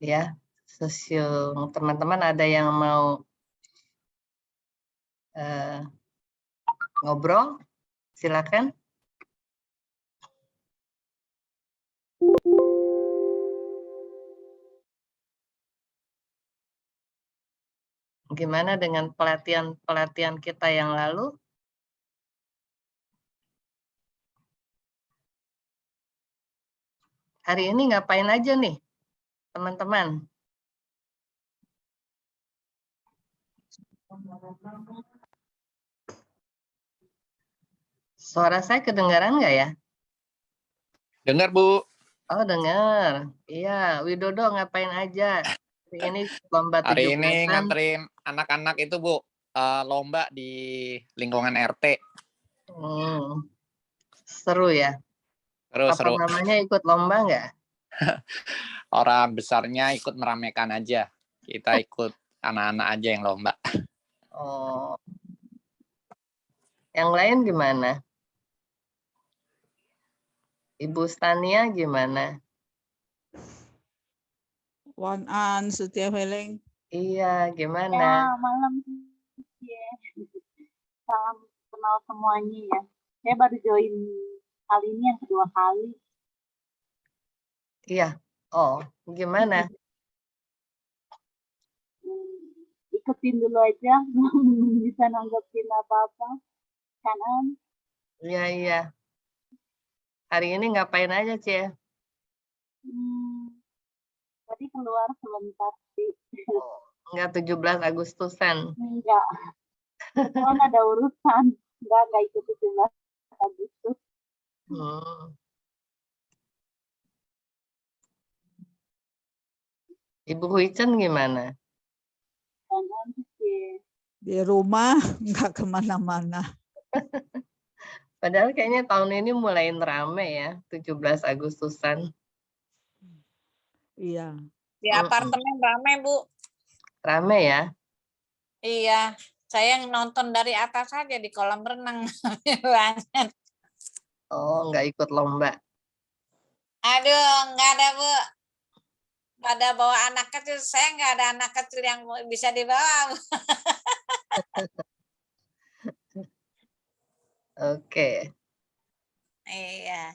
ya. Teman-teman ada yang mau ngobrol? Silakan. Gimana dengan pelatihan kita yang lalu? Hari ini ngapain aja nih, teman-teman? Suara saya kedengaran nggak ya? Dengar, Bu. Oh, dengar. Iya, Widodo ngapain aja? Hari ini lomba Hari ini 17-an. nganterin anak-anak itu, Bu, lomba di lingkungan RT. Seru ya? Apa Seru. namanya, ikut lomba nggak? Orang besarnya ikut meramaikan aja. Kita ikut anak-anak aja yang lomba. Oh. Yang lain gimana? Ibu Stania gimana? Wan-an Setia Feeling. Iya, gimana? Ya, malam ya. Salam kenal semuanya ya. Saya baru join kali ini yang kedua kali. Iya. Oh, gimana? Ikutin dulu aja, bisa nanggepin apa-apa. Kanan. Iya, iya. Hari ini ngapain aja, Cie? Tadi keluar sebentar sih. Oh, enggak 17 Agustusan. Enggak. Kan ada urusan. Enggak ikut 17 Agustus. Ibu Huicen gimana? Kanan sih. Di rumah, nggak kemana-mana. Padahal kayaknya tahun ini mulai rame ya, 17 Agustusan. Iya. Di apartemen rame, Bu. Rame ya? Iya, saya nonton dari atas saja di kolam renang. Banyak. Oh, nggak ikut lomba. Aduh, nggak ada, Bu. Pada bawa anak kecil, saya nggak ada anak kecil yang bisa dibawa. Bu. Oke. Iya.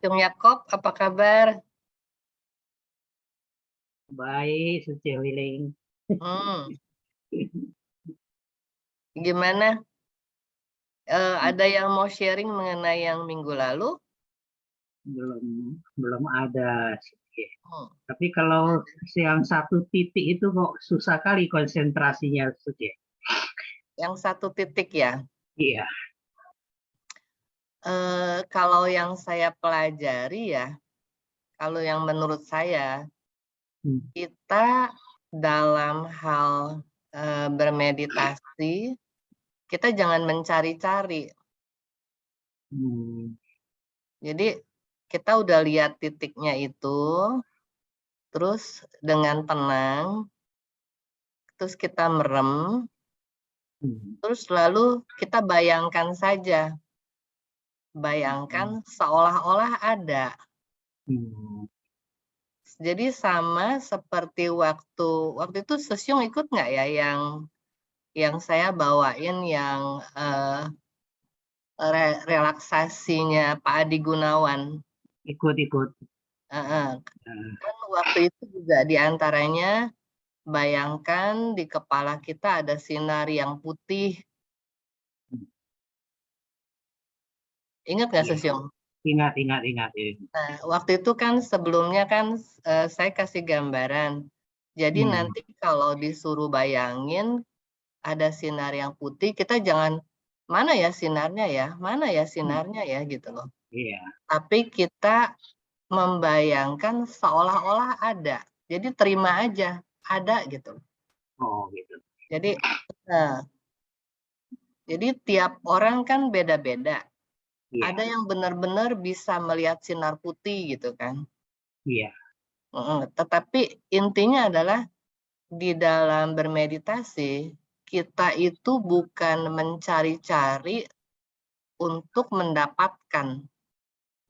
Cung Yakob, apa kabar? Baik, Setia Feeling. Gimana? Ada yang mau sharing mengenai yang minggu lalu? Belum ada. Tapi kalau yang satu titik itu kok susah kali konsentrasinya, Setia. Yang satu titik ya? Iya. Kalau yang saya pelajari ya, kalau yang menurut saya, kita dalam hal bermeditasi, kita jangan mencari-cari. Jadi kita udah lihat titiknya itu, terus dengan tenang, terus kita merem, terus lalu kita bayangkan saja. Bayangkan seolah-olah ada. Jadi sama seperti waktu itu Sesyung ikut nggak ya yang saya bawain yang relaksasinya Pak Adi Gunawan. Ikut. Kan waktu itu juga diantaranya bayangkan di kepala kita ada sinar yang putih. Ingat nggak Sesyung? Ingat. Nah, waktu itu kan sebelumnya kan saya kasih gambaran. Jadi nanti kalau disuruh bayangin ada sinar yang putih, kita jangan mana ya sinarnya ya gitu loh. Iya. Tapi kita membayangkan seolah-olah ada. Jadi terima aja, ada gitu. Oh, gitu. Jadi tiap orang kan beda-beda. Iya. Ada yang benar-benar bisa melihat sinar putih gitu kan. Iya. Tetapi intinya adalah di dalam bermeditasi, kita itu bukan mencari-cari untuk mendapatkan.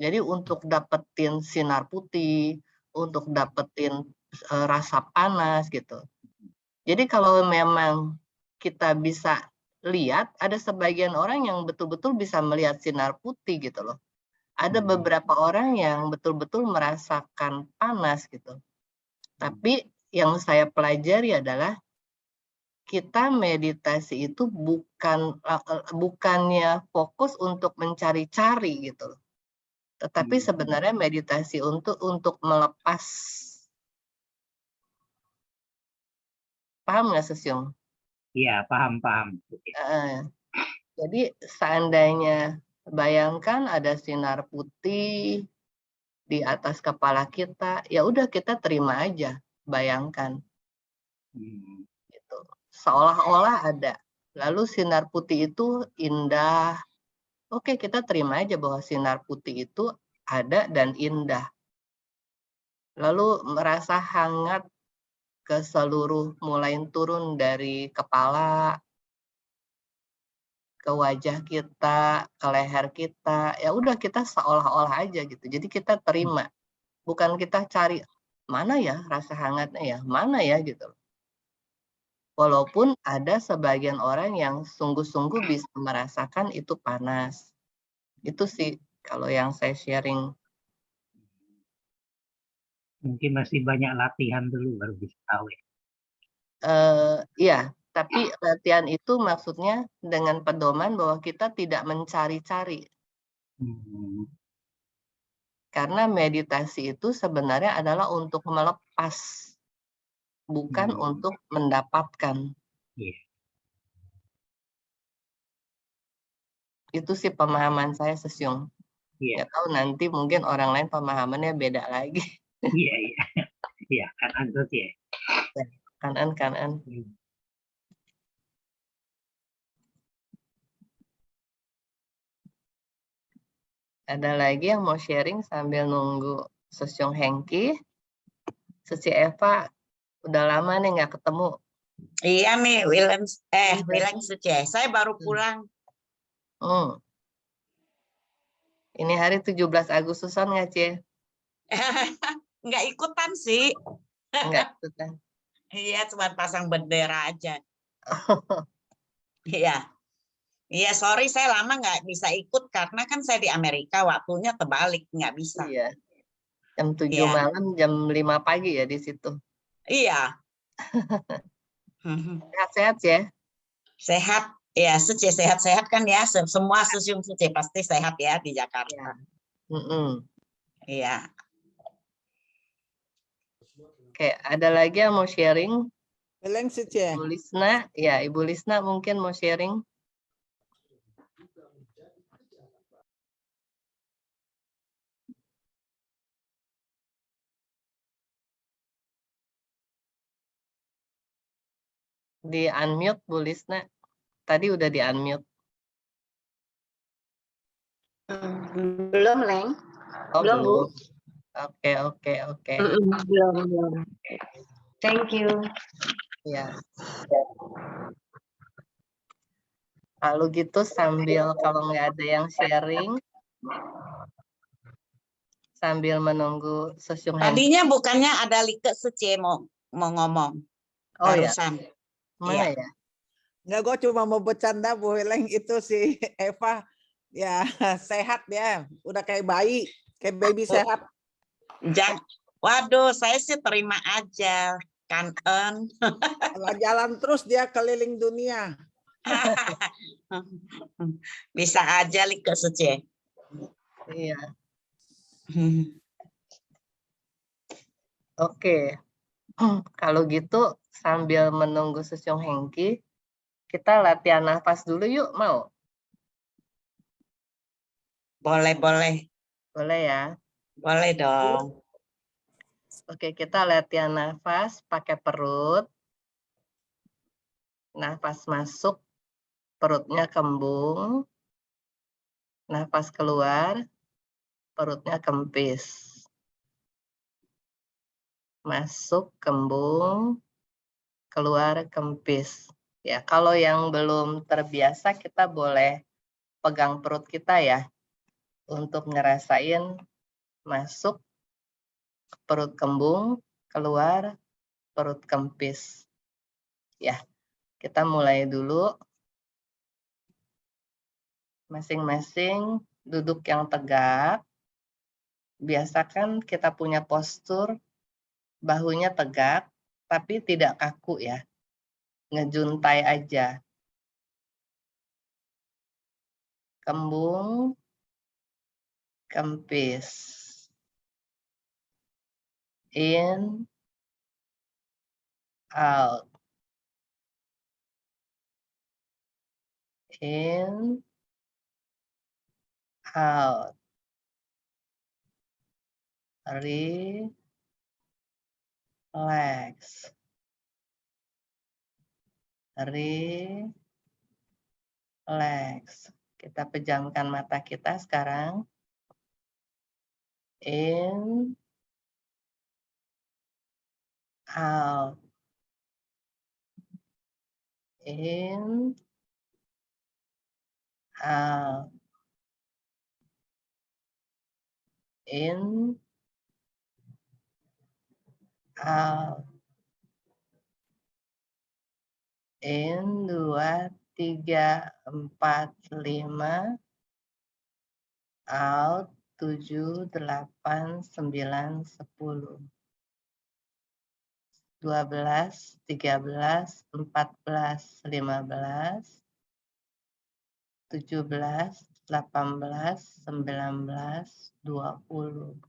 Jadi untuk dapetin sinar putih, untuk dapetin rasa panas gitu. Jadi kalau memang kita bisa lihat, ada sebagian orang yang betul-betul bisa melihat sinar putih gitu loh. Ada beberapa orang yang betul-betul merasakan panas gitu. Tapi yang saya pelajari adalah kita meditasi itu bukannya fokus untuk mencari-cari gitu loh. Tetapi sebenarnya meditasi untuk melepas. Paham nggak, Susyung? Iya, paham. Jadi seandainya bayangkan ada sinar putih di atas kepala kita, ya udah kita terima aja, bayangkan. Gitu. Seolah-olah ada. Lalu sinar putih itu indah. Oke, kita terima aja bahwa sinar putih itu ada dan indah. Lalu merasa hangat ke seluruh, mulai turun dari kepala, ke wajah kita, ke leher kita, ya udah kita seolah-olah aja gitu. Jadi kita terima, bukan kita cari mana ya rasa hangatnya ya, mana ya gitu. Walaupun ada sebagian orang yang sungguh-sungguh bisa merasakan itu panas. Itu sih kalau yang saya sharing. Mungkin masih banyak latihan dulu baru bisa tahu ya. Iya, tapi latihan itu maksudnya dengan pedoman bahwa kita tidak mencari-cari. Karena meditasi itu sebenarnya adalah untuk melepas, bukan untuk mendapatkan. Iya. Itu sih pemahaman saya, Susyung. Iya. Nggak tahu nanti mungkin orang lain pemahamannya beda lagi. Iya. Iya, kanan terus ya. Kanan. Ada lagi yang mau sharing sambil nunggu Susyung Hengki? Suci Eva, udah lama nih nggak ketemu. Iya nih, William Suci. Saya baru pulang. Ini hari 17 Agustusan nggak, Cie? Nggak ikutan sih. Nggak ikutan. Iya, cuma pasang bendera aja. Iya. Iya, sorry saya lama nggak bisa ikut karena kan saya di Amerika, waktunya terbalik, nggak bisa. Iya. Jam 7 Iya. malam, jam 5 pagi ya di situ. Iya. Sehat-sehat ya? Sehat. Ya, Suci sehat-sehat kan ya. Semua Susyung Suci pasti sehat ya di Jakarta. Iya. Oke, ada lagi yang mau sharing? Suci. Ibu Lisna, ya Ibu Lisna mungkin mau sharing. Di unmute Bu Lisna. Tadi udah di unmute. Belum, Leng. Oh, belum, Bu. Oke. Belum. Thank you. Ya. Lalu gitu sambil kalau nggak ada yang sharing, sambil menunggu Susyung Hengki. Tadinya bukannya ada Like Suci mau ngomong. Oh barusan. Ya. Mana ya? Nggak, gue cuma mau bercanda Bu Heleng, itu si Eva ya sehat ya, udah kayak bayi, kayak baby sehat. Waduh, saya sih terima aja, kangen. Jalan terus dia keliling dunia. Bisa aja Like Suci. Iya. Oke. Kalau gitu sambil menunggu Susyung Hengki, kita latihan nafas dulu yuk, mau? Boleh. Boleh ya? Boleh dong. Oke, kita latihan nafas pakai perut. Nafas masuk, perutnya kembung. Nafas keluar, perutnya kempis. Masuk, kembung. Keluar, kempis. Ya, kalau yang belum terbiasa, kita boleh pegang perut kita ya. untuk ngerasain masuk perut kembung, keluar perut kempis. Ya, kita mulai dulu. Masing-masing duduk yang tegak. Biasakan kita punya postur bahunya tegak, tapi tidak kaku ya. Ngejuntai aja. Kembung, kempis. In, out. In, out. Relax. Relax. Kita pejamkan mata kita sekarang. In, out. In, out. In, out. In, 2, 3, 4, 5. Out, 7, 8, 9, 10. 12, 13, 14, 15. 17, 18, 19, 20.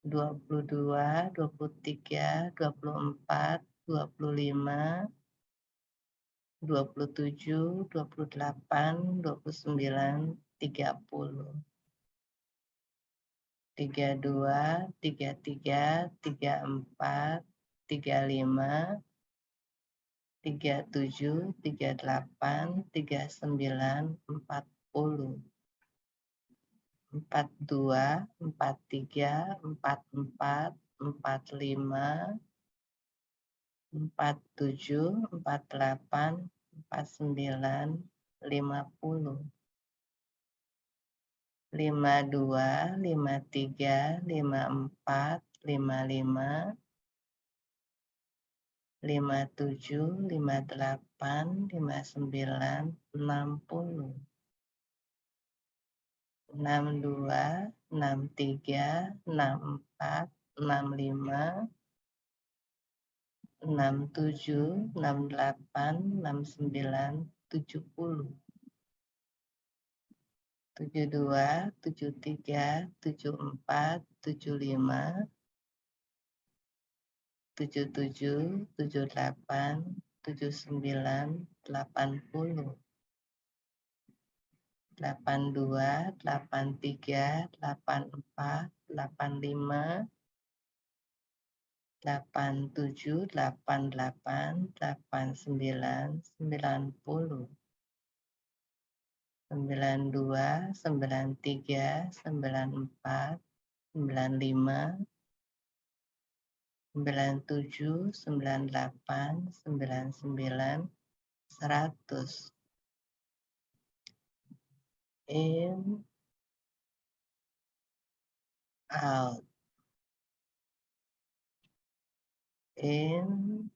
22, 23, 24, 25, 27, 28, 29, 30. 32, 33, 34, 35, 37, 38, 39, 40. 42, 43, 44, 45, 47, 48, 49, 50. 52, 53, 54, 55, 57, 58, 59, 60. 62, 63, 64, 65, 67, 68, 69, 70. 72, 73, 74, 75, 77, 78, 79, 80. 82, 83, 84, 85, 87, 88, 89, 90. 92, 93, 94, 95, 97, 98, 99, 100. In, out. In,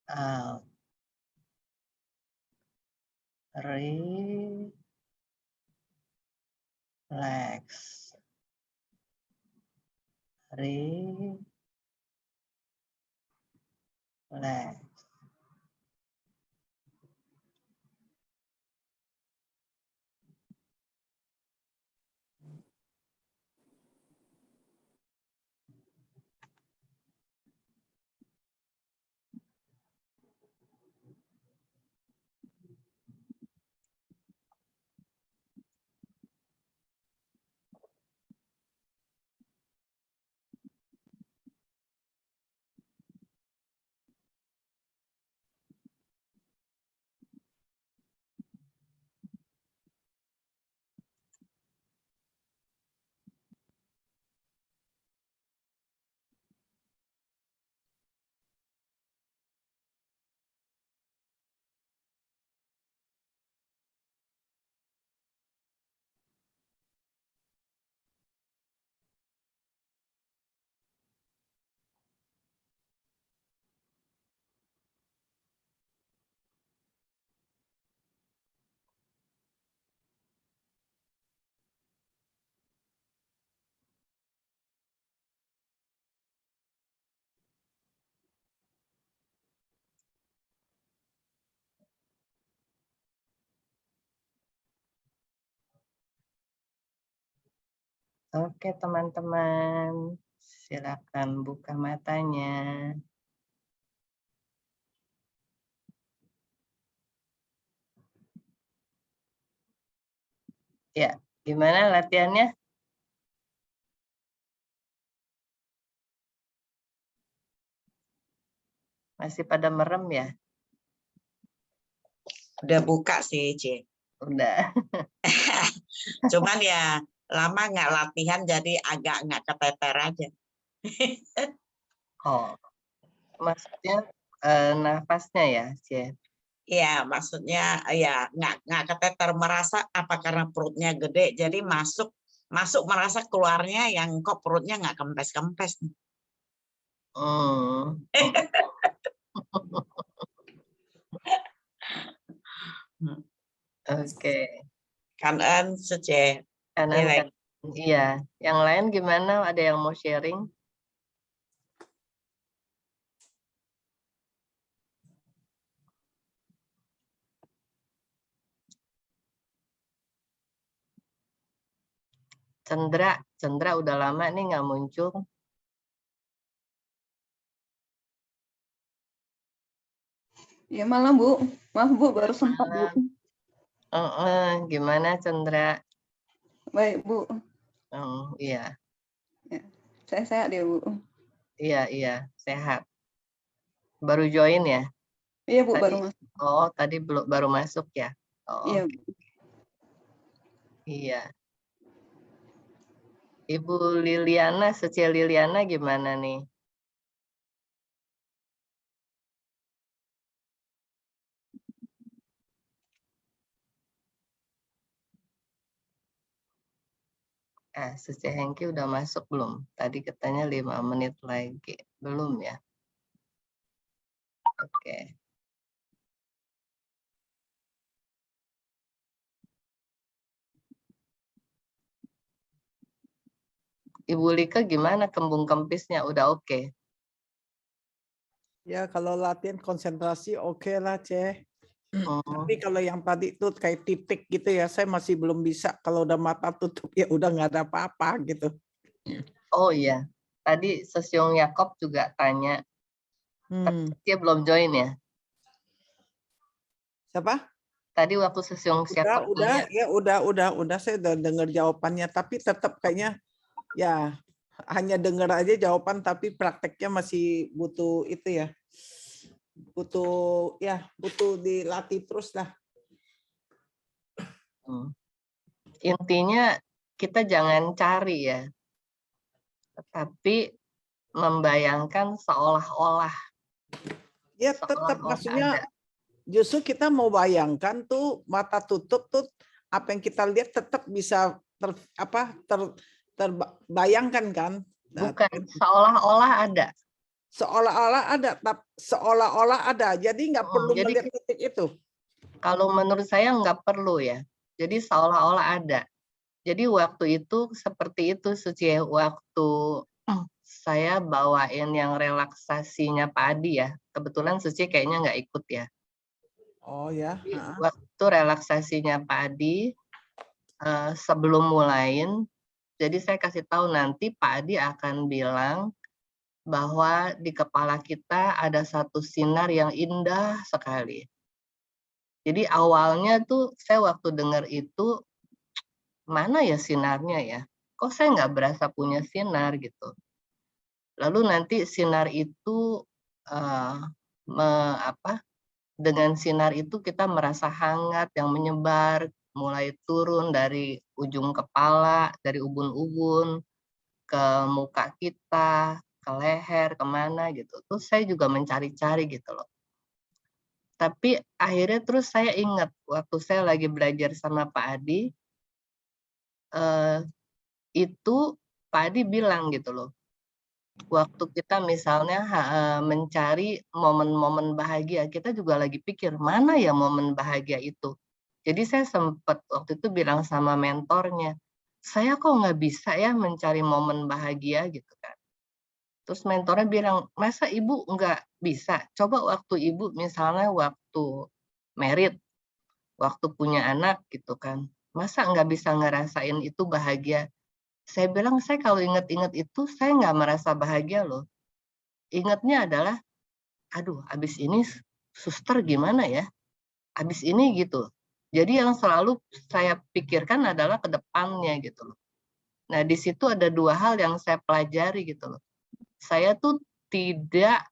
out. Relax. Relax. Oke, teman-teman. Silakan buka matanya. Ya, gimana latihannya? Masih pada merem ya? Udah buka sih, C. Udah. Cuman ya lama nggak latihan jadi agak nggak keteter aja. Oh, maksudnya nafasnya ya, Cie? Iya, maksudnya ya nggak keteter, merasa apa karena perutnya gede jadi masuk merasa keluarnya yang kok perutnya nggak kempes-kempes. Hmm. Oke. Kanan sece. Kanan, Nilai. iya. Yang lain gimana? Ada yang mau sharing? Cendra udah lama nih nggak muncul. Ya malam Bu, maaf Bu baru sempat Bu. Gimana Cendra? Baik Bu. Oh, iya. Ya, saya sehat ya Bu. Iya, sehat. Baru join ya? Iya Bu, Tadi, baru masuk. Oh, tadi baru masuk ya? Oh, Iya. Iya. Ibu Liliana, Secie Liliana gimana nih? Secie Hengki udah masuk belum? Tadi katanya 5 menit lagi. Belum ya? Oke. Ibu Lika gimana kembung kempisnya? Udah oke? Ya kalau latihan konsentrasi oke lah, C. Tapi kalau yang tadi tuh kayak titik gitu ya, saya masih belum bisa. Kalau udah mata tutup ya udah nggak ada apa-apa gitu. Oh iya, tadi Sesyong Yakob juga tanya. Tapi dia belum join ya? Siapa? Tadi waktu Sesyong Yakob Udah, tanya. ya udah saya udah dengar jawabannya, tapi tetap kayaknya ya hanya dengar aja jawaban, tapi prakteknya masih butuh itu ya. Butuh dilatih terus lah. Intinya kita jangan cari ya, tapi membayangkan seolah-olah. Ya tetap maksudnya justru kita mau bayangkan tuh mata tutup tuh apa yang kita lihat tetap bisa terbayangkan kan? Bukan, seolah-olah ada. Seolah-olah ada. Jadi nggak perlu Jadi melihat titik itu. Kalau menurut saya nggak perlu ya. Jadi seolah-olah ada. Jadi waktu itu seperti itu Suci, waktu saya bawain yang relaksasinya Pak Adi ya. Kebetulan Suci kayaknya nggak ikut ya. Oh ya. Waktu relaksasinya Pak Adi sebelum mulain, jadi saya kasih tahu nanti Pak Adi akan bilang bahwa di kepala kita ada satu sinar yang indah sekali. Jadi awalnya tuh saya waktu dengar itu, mana ya sinarnya ya? Kok saya nggak berasa punya sinar gitu. Lalu nanti sinar itu dengan sinar itu kita merasa hangat yang menyebar, mulai turun dari ujung kepala, dari ubun-ubun, ke muka kita, ke leher, kemana gitu. Terus saya juga mencari-cari gitu loh. Tapi akhirnya terus saya ingat, waktu saya lagi belajar sama Pak Adi, itu Pak Adi bilang gitu loh, waktu kita misalnya mencari momen-momen bahagia, kita juga lagi pikir, mana ya momen bahagia itu? Jadi saya sempat waktu itu bilang sama mentornya, saya kok nggak bisa ya mencari momen bahagia gitu kan. Terus mentornya bilang, masa ibu nggak bisa? Coba waktu ibu misalnya waktu married, waktu punya anak gitu kan. Masa nggak bisa ngerasain itu bahagia? Saya bilang, saya kalau ingat-ingat itu, saya nggak merasa bahagia loh. Ingatnya adalah, aduh, abis ini suster gimana ya? Abis ini gitu. Jadi yang selalu saya pikirkan adalah ke depannya gitu loh. Nah, di situ ada dua hal yang saya pelajari gitu loh. Saya tuh tidak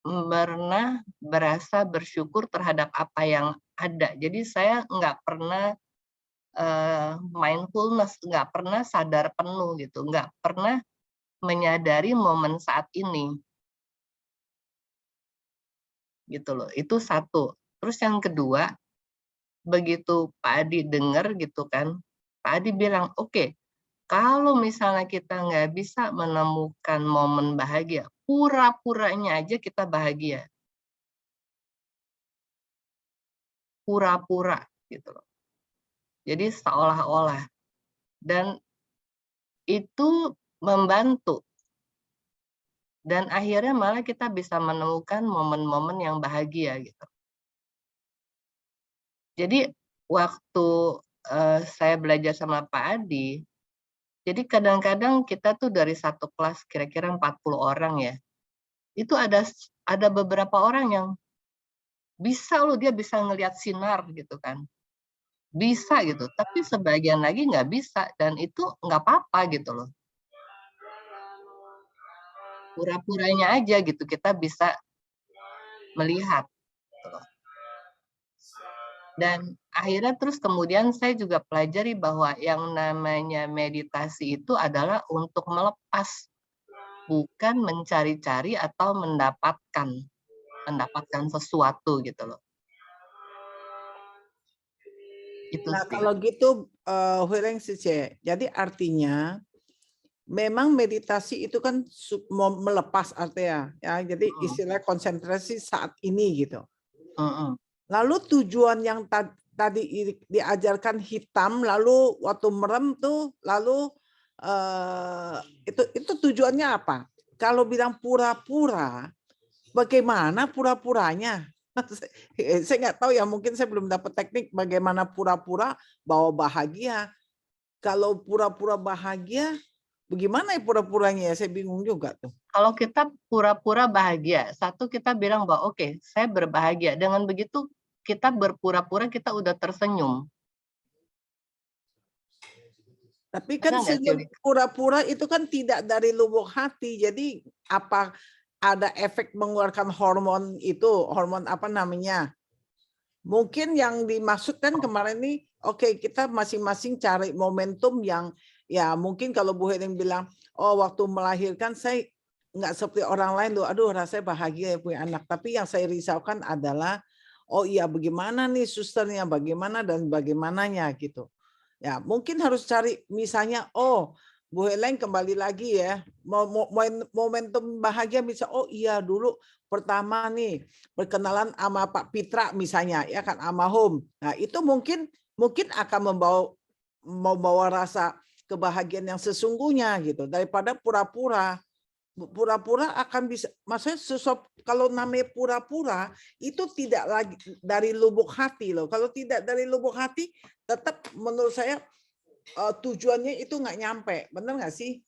pernah berasa bersyukur terhadap apa yang ada. Jadi saya nggak pernah mindfulness, nggak pernah sadar penuh gitu, nggak pernah menyadari momen saat ini. Gitu loh, itu satu. Terus yang kedua, begitu Pak Adi dengar gitu kan, Pak Adi bilang, oke, kalau misalnya kita nggak bisa menemukan momen bahagia, pura-puranya aja kita bahagia. Pura-pura gitu loh. Jadi seolah-olah. Dan itu membantu. Dan akhirnya malah kita bisa menemukan momen-momen yang bahagia gitu. Jadi waktu saya belajar sama Pak Adi, jadi kadang-kadang kita tuh dari satu kelas kira-kira 40 orang ya. Itu ada beberapa orang yang bisa loh, dia bisa ngelihat sinar gitu kan. Bisa gitu, tapi sebagian lagi nggak bisa, dan itu nggak apa-apa gitu loh. Pura-puranya aja gitu kita bisa melihat gitu loh. Dan akhirnya terus kemudian saya juga pelajari bahwa yang namanya meditasi itu adalah untuk melepas, bukan mencari-cari atau mendapatkan sesuatu gitu loh. Itu Nah, sih. kalau gitu Huireng Sice, jadi artinya memang meditasi itu kan mau melepas artinya ya. Jadi istilah konsentrasi saat ini gitu. Lalu tujuan yang tadi diajarkan hitam, lalu waktu merem tuh, lalu itu tujuannya apa? Kalau bilang pura-pura, bagaimana pura-puranya? Saya nggak tahu ya, mungkin saya belum dapat teknik bagaimana pura-pura bawa bahagia. Kalau pura-pura bahagia, bagaimana ya pura-puranya ya? Saya bingung juga tuh. Kalau kita pura-pura bahagia, satu kita bilang bahwa oke, saya berbahagia. Dengan begitu kita berpura-pura kita udah tersenyum. Tapi kan senyum pura-pura itu kan tidak dari lubuk hati. Jadi apa ada efek mengeluarkan hormon itu, hormon apa namanya? Mungkin yang dimaksudkan kemarin ini, oke, kita masing-masing cari momentum yang ya mungkin kalau Bu Hering bilang, oh waktu melahirkan saya nggak seperti orang lain loh, aduh rasanya bahagia ya punya anak. Tapi yang saya risaukan adalah, oh iya bagaimana nih susternya, bagaimana dan bagaimananya gitu. Ya mungkin harus cari misalnya, oh Bu Helen kembali lagi ya, momentum bahagia bisa, oh iya dulu pertama nih berkenalan sama Pak Pitra misalnya, ya kan sama Home. Nah itu mungkin akan membawa rasa kebahagiaan yang sesungguhnya gitu, daripada pura-pura. Pura-pura akan bisa, maksudnya kalau namanya pura-pura itu tidak lagi dari lubuk hati loh. Kalau tidak dari lubuk hati, tetap menurut saya tujuannya itu nggak nyampe, benar nggak sih?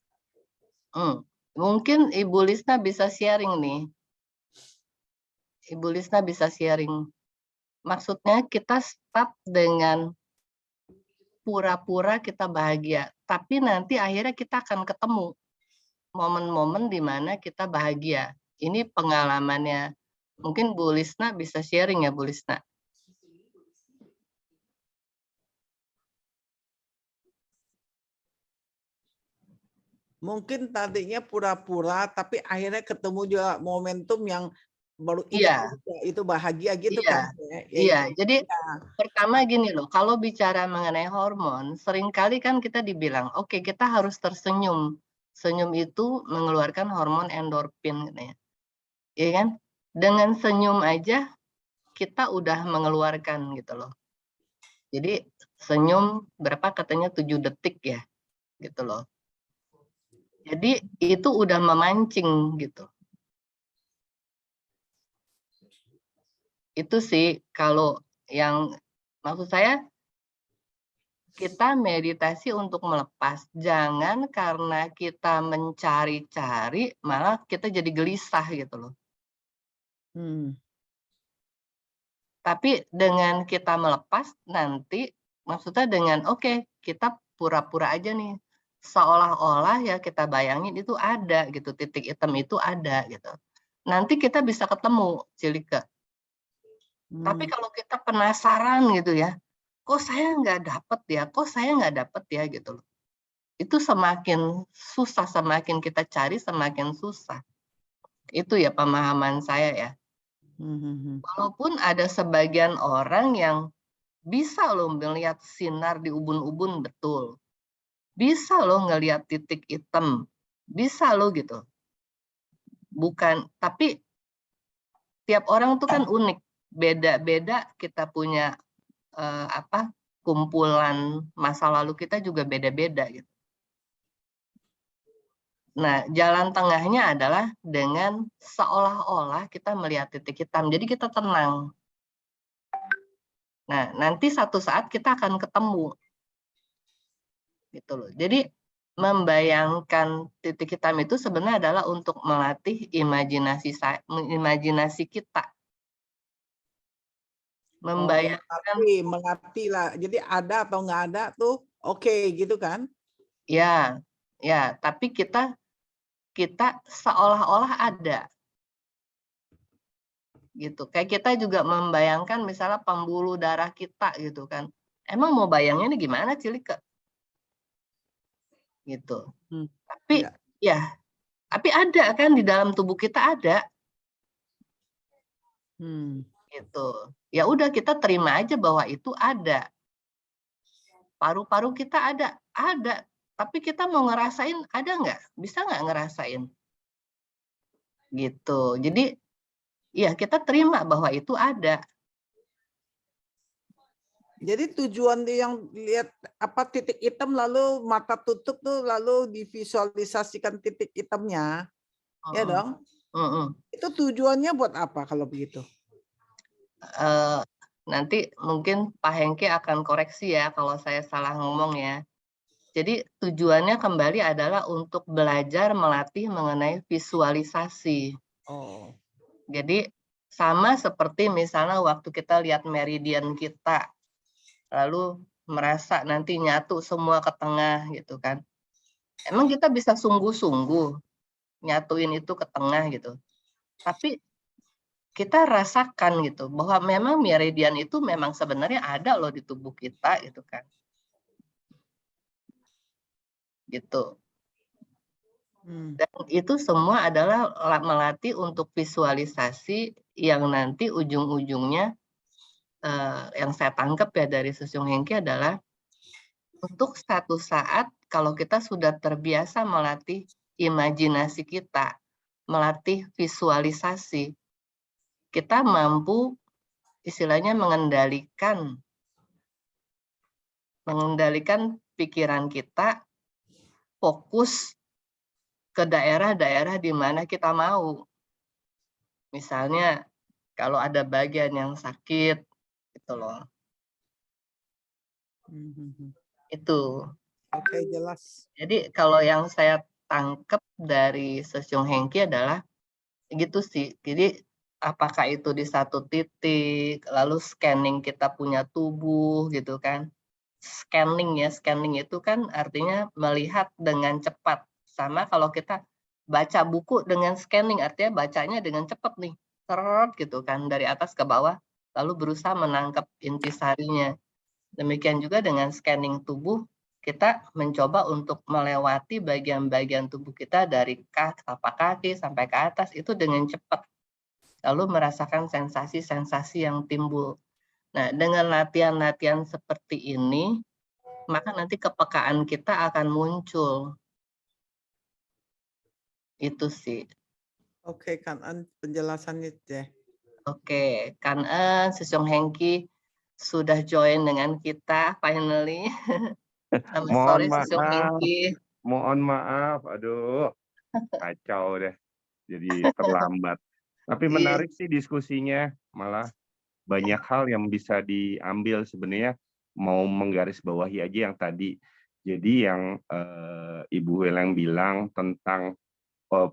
Mungkin Ibu Lisna bisa sharing nih. Ibu Lisna bisa sharing. Maksudnya kita start dengan pura-pura kita bahagia, tapi nanti akhirnya kita akan ketemu momen-momen di mana kita bahagia. Ini pengalamannya. Mungkin Bu Lisna bisa sharing ya, Bu Lisna. Mungkin tadinya pura-pura, tapi akhirnya ketemu juga momentum yang baru itu bahagia gitu kan? Iya. Jadi pertama gini loh, kalau bicara mengenai hormon, seringkali kan kita dibilang, oke, kita harus tersenyum. Senyum itu mengeluarkan hormon endorfin, ya kan? Dengan senyum aja kita udah mengeluarkan gitu loh. Jadi senyum berapa katanya 7 detik ya, gitu loh. Jadi itu udah memancing gitu. Itu sih kalau yang maksud saya kita meditasi untuk melepas. Jangan karena kita mencari-cari, malah kita jadi gelisah gitu loh. Tapi dengan kita melepas nanti, maksudnya dengan oke, kita pura-pura aja nih. Seolah-olah ya kita bayangin itu ada gitu, titik hitam itu ada gitu. Nanti kita bisa ketemu, Cilika. Tapi kalau kita penasaran gitu ya, kok saya nggak dapet ya, kok saya nggak dapet ya gitu loh. Itu semakin susah, semakin kita cari semakin susah. Itu ya pemahaman saya ya. Walaupun ada sebagian orang yang bisa loh melihat sinar di ubun-ubun betul. Bisa loh ngelihat titik hitam. Bisa loh gitu. Bukan, tapi tiap orang tuh kan unik. Beda-beda kita punya kumpulan masa lalu kita juga beda-beda gitu. Nah, jalan tengahnya adalah dengan seolah-olah kita melihat titik hitam. Jadi kita tenang. Nah, nanti satu saat kita akan ketemu. Gitu loh. Jadi membayangkan titik hitam itu sebenarnya adalah untuk melatih imajinasi kita. Membayangkan mengerti lah. Jadi ada atau nggak ada tuh oke gitu kan? Ya, ya. Tapi kita seolah-olah ada. Gitu. Kayak kita juga membayangkan misalnya pembuluh darah kita gitu kan. Emang mau bayangnya ini gimana, Cilika? Gitu. Tapi ya, tapi ada kan di dalam tubuh kita ada. Gitu. Ya udah kita terima aja bahwa itu ada. Paru-paru kita ada. Tapi kita mau ngerasain ada nggak? Bisa nggak ngerasain? Gitu. Jadi ya kita terima bahwa itu ada. Jadi tujuan yang lihat titik hitam lalu mata tutup tuh lalu divisualisasikan titik hitamnya. Ya dong? Itu tujuannya buat apa kalau begitu? Nanti mungkin Pak Hengki akan koreksi ya kalau saya salah ngomong ya. Jadi tujuannya kembali adalah untuk belajar melatih mengenai visualisasi. Jadi sama seperti misalnya waktu kita lihat meridian kita, lalu merasa nanti nyatu semua ke tengah gitu kan. Emang kita bisa sungguh-sungguh nyatuin itu ke tengah gitu. Tapi kita rasakan gitu bahwa memang meridian itu memang sebenarnya ada loh di tubuh kita gitu kan. Gitu. Dan itu semua adalah melatih untuk visualisasi yang nanti ujung-ujungnya yang saya tangkap ya dari Sesyung Hengki adalah untuk satu saat kalau kita sudah terbiasa melatih imajinasi kita, melatih visualisasi, kita mampu istilahnya mengendalikan pikiran kita fokus ke daerah-daerah di mana kita mau. Misalnya kalau ada bagian yang sakit gitu loh. Itu. Oke, jelas. Jadi kalau yang saya tangkap dari Sesyung Hengki adalah gitu sih. Jadi apakah itu di satu titik, lalu scanning kita punya tubuh gitu kan. Scanning itu kan artinya melihat dengan cepat. Sama kalau kita baca buku dengan scanning, artinya bacanya dengan cepat nih. Terus gitu kan, dari atas ke bawah, lalu berusaha menangkap intisarinya. Demikian juga dengan scanning tubuh, kita mencoba untuk melewati bagian-bagian tubuh kita dari tapak kaki sampai ke atas itu dengan cepat. Lalu merasakan sensasi-sensasi yang timbul. Nah, dengan latihan-latihan seperti ini, maka nanti kepekaan kita akan muncul. Itu sih. Oke, Kan-en penjelasannya deh. Oke, Kan-en, Sesyung Hengki sudah join dengan kita finally. Mohon maaf, Sesyung Hengki. mohon maaf, aduh, kacau deh, jadi terlambat. Tapi menarik sih diskusinya, malah banyak hal yang bisa diambil sebenarnya. mau menggarisbawahi aja yang tadi. Jadi yang Ibu Weleng bilang tentang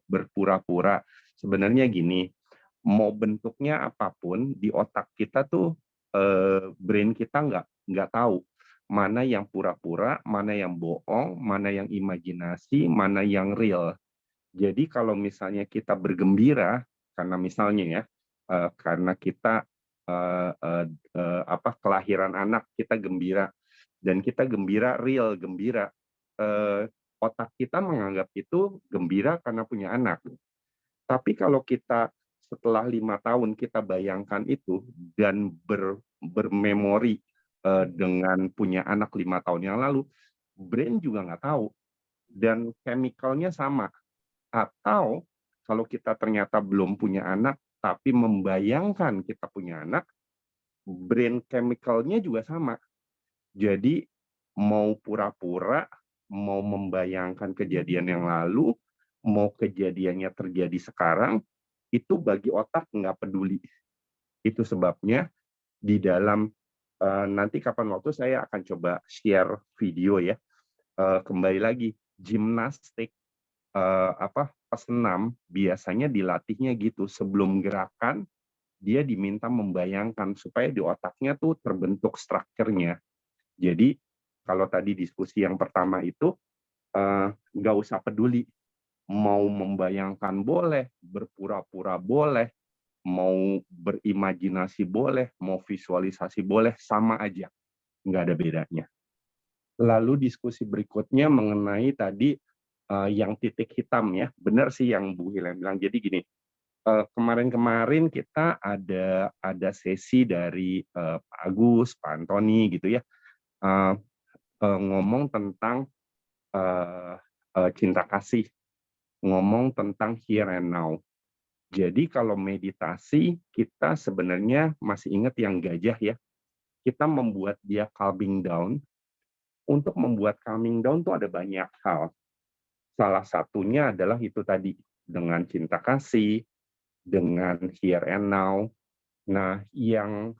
berpura-pura, sebenarnya gini, mau bentuknya apapun di otak kita tuh brain kita nggak tahu mana yang pura-pura, mana yang bohong, mana yang imajinasi, mana yang real. Jadi kalau misalnya kita bergembira karena misalnya ya karena kita kelahiran anak kita gembira dan kita gembira real gembira, otak kita menganggap itu gembira karena punya anak. Tapi kalau kita setelah 5 tahun kita bayangkan itu dan bermemori dengan punya anak 5 tahun yang lalu, brain juga nggak tahu dan chemical-nya sama. Atau kalau kita ternyata belum punya anak tapi membayangkan kita punya anak, brain chemical-nya juga sama. Jadi mau pura-pura, mau membayangkan kejadian yang lalu, mau kejadiannya terjadi sekarang, itu bagi otak nggak peduli. Itu sebabnya di dalam nanti kapan waktu saya akan coba share video ya. Kembali lagi, gimnastik pesenam biasanya dilatihnya gitu. Sebelum gerakan, dia diminta membayangkan supaya di otaknya tuh terbentuk strukturnya. Jadi kalau tadi diskusi yang pertama itu nggak usah peduli, mau membayangkan boleh, berpura-pura boleh, mau berimajinasi boleh, mau visualisasi boleh, sama aja, nggak ada bedanya. Lalu diskusi berikutnya mengenai tadi yang titik hitam ya, benar sih yang Bu Hilem bilang. Jadi gini, kemarin-kemarin kita ada sesi dari Pak Agus, Pak Antoni gitu ya, ngomong tentang cinta kasih, ngomong tentang here and now. Jadi kalau meditasi kita sebenarnya masih ingat yang gajah ya, kita membuat dia calming down. Untuk membuat calming down tuh ada banyak hal. Salah satunya adalah itu tadi, dengan cinta kasih, dengan here and now. Nah, yang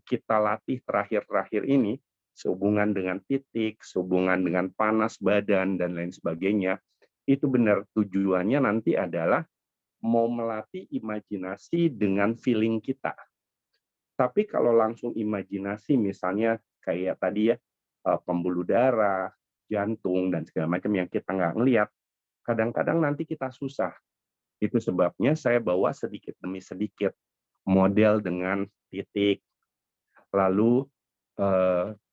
kita latih terakhir-terakhir ini, sehubungan dengan titik, sehubungan dengan panas badan, dan lain sebagainya, itu benar tujuannya nanti adalah mau melatih imajinasi dengan feeling kita. Tapi kalau langsung imajinasi, misalnya kayak tadi ya, pembuluh darah, jantung, dan segala macam yang kita nggak ngelihat, kadang-kadang nanti kita susah. Itu sebabnya saya bawa sedikit demi sedikit model dengan titik. Lalu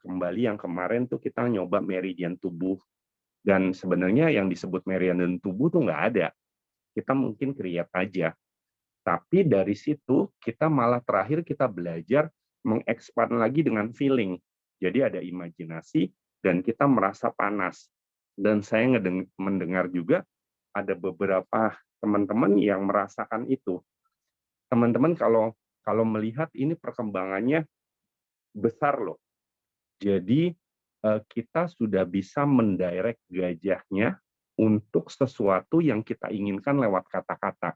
kembali yang kemarin tuh kita nyoba meridian tubuh. Dan sebenarnya yang disebut meridian tubuh tuh nggak ada. Kita mungkin create aja. Tapi dari situ kita malah terakhir kita belajar mengekspand lagi dengan feeling. Jadi ada imajinasi dan kita merasa panas. Dan saya mendengar juga ada beberapa teman-teman yang merasakan itu. Teman-teman kalau melihat ini perkembangannya besar loh. Jadi kita sudah bisa mendirect gajahnya untuk sesuatu yang kita inginkan lewat kata-kata.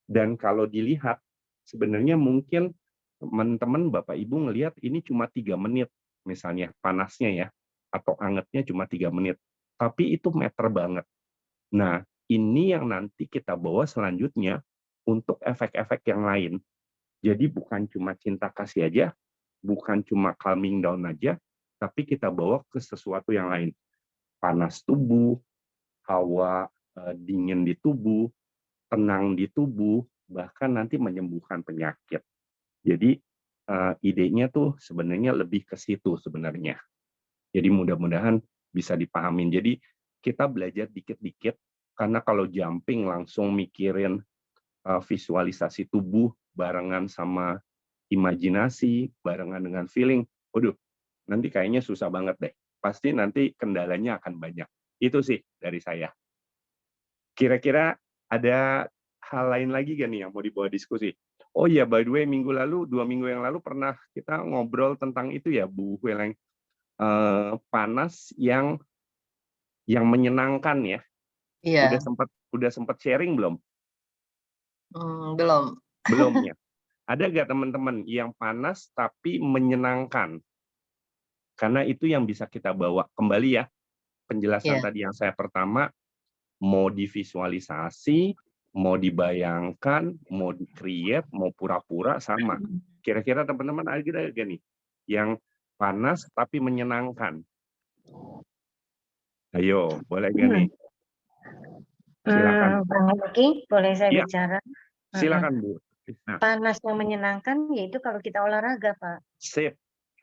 Dan kalau dilihat, sebenarnya mungkin teman-teman Bapak Ibu ngelihat ini cuma 3 menit misalnya panasnya ya, atau angetnya cuma 3 menit. Tapi itu meter banget. Nah, ini yang nanti kita bawa selanjutnya untuk efek-efek yang lain. Jadi bukan cuma cinta kasih aja, bukan cuma calming down aja, tapi kita bawa ke sesuatu yang lain. Panas tubuh, hawa dingin di tubuh, tenang di tubuh, bahkan nanti menyembuhkan penyakit. Jadi idenya tuh sebenarnya lebih ke situ sebenarnya. Jadi mudah-mudahan bisa dipahamin. Jadi kita belajar dikit-dikit, karena kalau jumping langsung mikirin visualisasi tubuh barengan sama imajinasi, barengan dengan feeling, waduh, nanti kayaknya susah banget deh. Pasti nanti kendalanya akan banyak. Itu sih dari saya. Kira-kira ada hal lain lagi gak nih yang mau dibawa diskusi? Oh iya, by the way, 2 minggu yang lalu pernah kita ngobrol tentang itu ya, Bu Weleng. Panas yang menyenangkan ya. Iya. Udah sempat sharing belum? Belum. Belum ya. Ada gak teman-teman yang panas tapi menyenangkan? Karena itu yang bisa kita bawa kembali ya. Penjelasan Iya. tadi yang saya pertama, mau divisualisasi, mau dibayangkan, mau di-create, mau pura-pura sama. Kira-kira teman-teman ada gak nih yang panas tapi menyenangkan? Ayo, boleh gak nih? Silakan. Bang Lucky, boleh saya Ya, bicara? silakan Bu. Nah, Panas yang menyenangkan yaitu kalau kita olahraga, Pak. sip.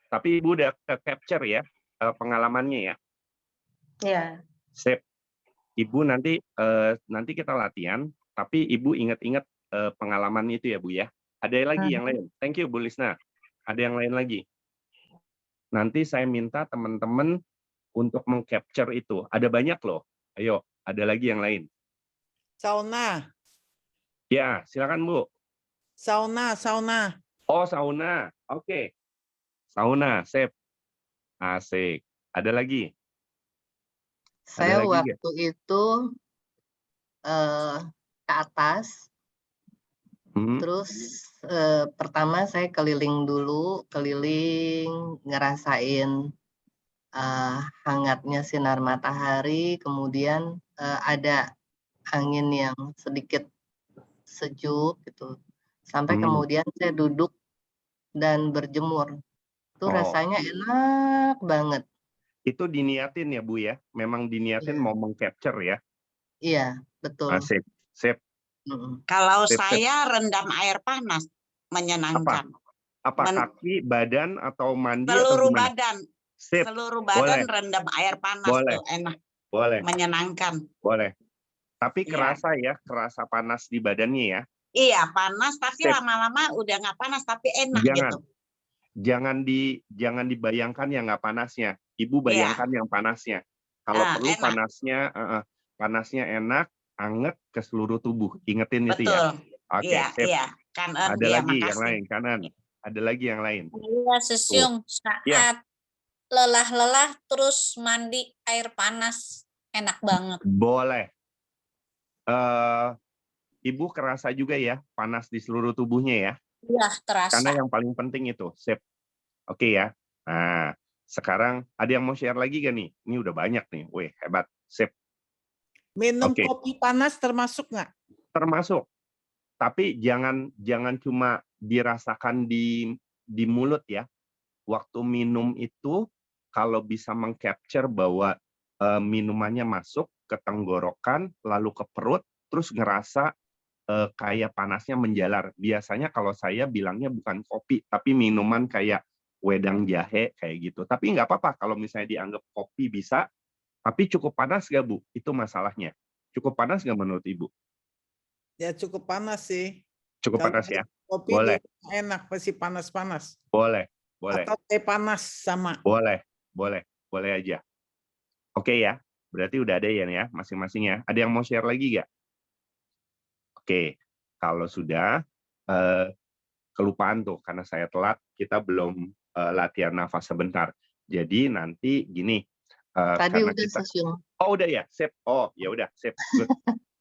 Tapi Ibu udah capture ya pengalamannya ya. Ya. Sip. Ibu nanti kita latihan, tapi Ibu ingat-ingat pengalaman itu ya Bu ya. Ada lagi yang lain. Thank you Bu Lisna. Ada yang lain lagi. Nanti saya minta teman-teman untuk meng-capture itu. Ada banyak loh. Ayo, ada lagi yang lain. Sauna. Ya, silakan Bu. Sauna. Oh, sauna. Oke. Sauna, sip. Asik. Ada lagi? Saya lagi nggak? waktu itu ke atas, terus pertama saya keliling dulu, ngerasain hangatnya sinar matahari, kemudian ada angin yang sedikit sejuk gitu. Sampai kemudian saya duduk dan berjemur. Itu rasanya enak banget. Itu diniatin ya Bu ya? Memang diniatin mau meng-capture ya? Iya, betul. Asik. Sip. Kalau Sip. saya rendam air panas menyenangkan. Apa kaki, badan, atau mandi Seluruh atau gimana? badan. Sip. Seluruh badan Boleh. rendam air panas Boleh. tuh enak. Boleh. Menyenangkan. Boleh. Tapi Iya. kerasa ya, kerasa panas di badannya ya. Iya, panas tapi Sip. lama-lama udah nggak panas tapi enak gitu. Jangan dibayangkan yang nggak panasnya. Ibu bayangkan yang panasnya. Kalau perlu enak. panasnya enak, anget ke seluruh tubuh. Ingetin itu ya. Oke, Iya, sip. iya. Kanan, Ada iya, lagi yang makasih. lain kanan. Ada lagi yang lain. Iya, Sesyung. Saat lelah-lelah terus mandi air panas. Enak banget. Boleh. Ibu kerasa juga ya panas di seluruh tubuhnya ya. Iya, terasa. Karena yang paling penting itu, sip. Oke ya. Nah, sekarang ada yang mau share lagi gak nih? Ini udah banyak nih. Wih, hebat. Sip. Minum kopi panas termasuk nggak? Termasuk. Tapi jangan cuma dirasakan di mulut ya. Waktu minum itu kalau bisa meng-capture bahwa minumannya masuk ke tenggorokan, lalu ke perut, terus ngerasa kayak panasnya menjalar. Biasanya kalau saya bilangnya bukan kopi, tapi minuman kayak wedang jahe kayak gitu. Tapi nggak apa-apa kalau misalnya dianggap kopi bisa, tapi cukup panas nggak Bu? Itu masalahnya. Cukup panas nggak menurut Ibu? Ya cukup panas sih. Cukup Kalau panas ya? kopi Boleh. enak, pasti panas-panas. Boleh. Atau teh panas sama. Boleh aja. Oke ya, berarti udah ada ya masing-masing ya. Ada yang mau share lagi nggak? Oke, kalau sudah kelupaan tuh karena saya telat, kita belum latihan nafas sebentar. Jadi nanti gini. Tadi karena udah kita. Sesyung. Oh udah ya, sip. Oh ya udah, sip. Good.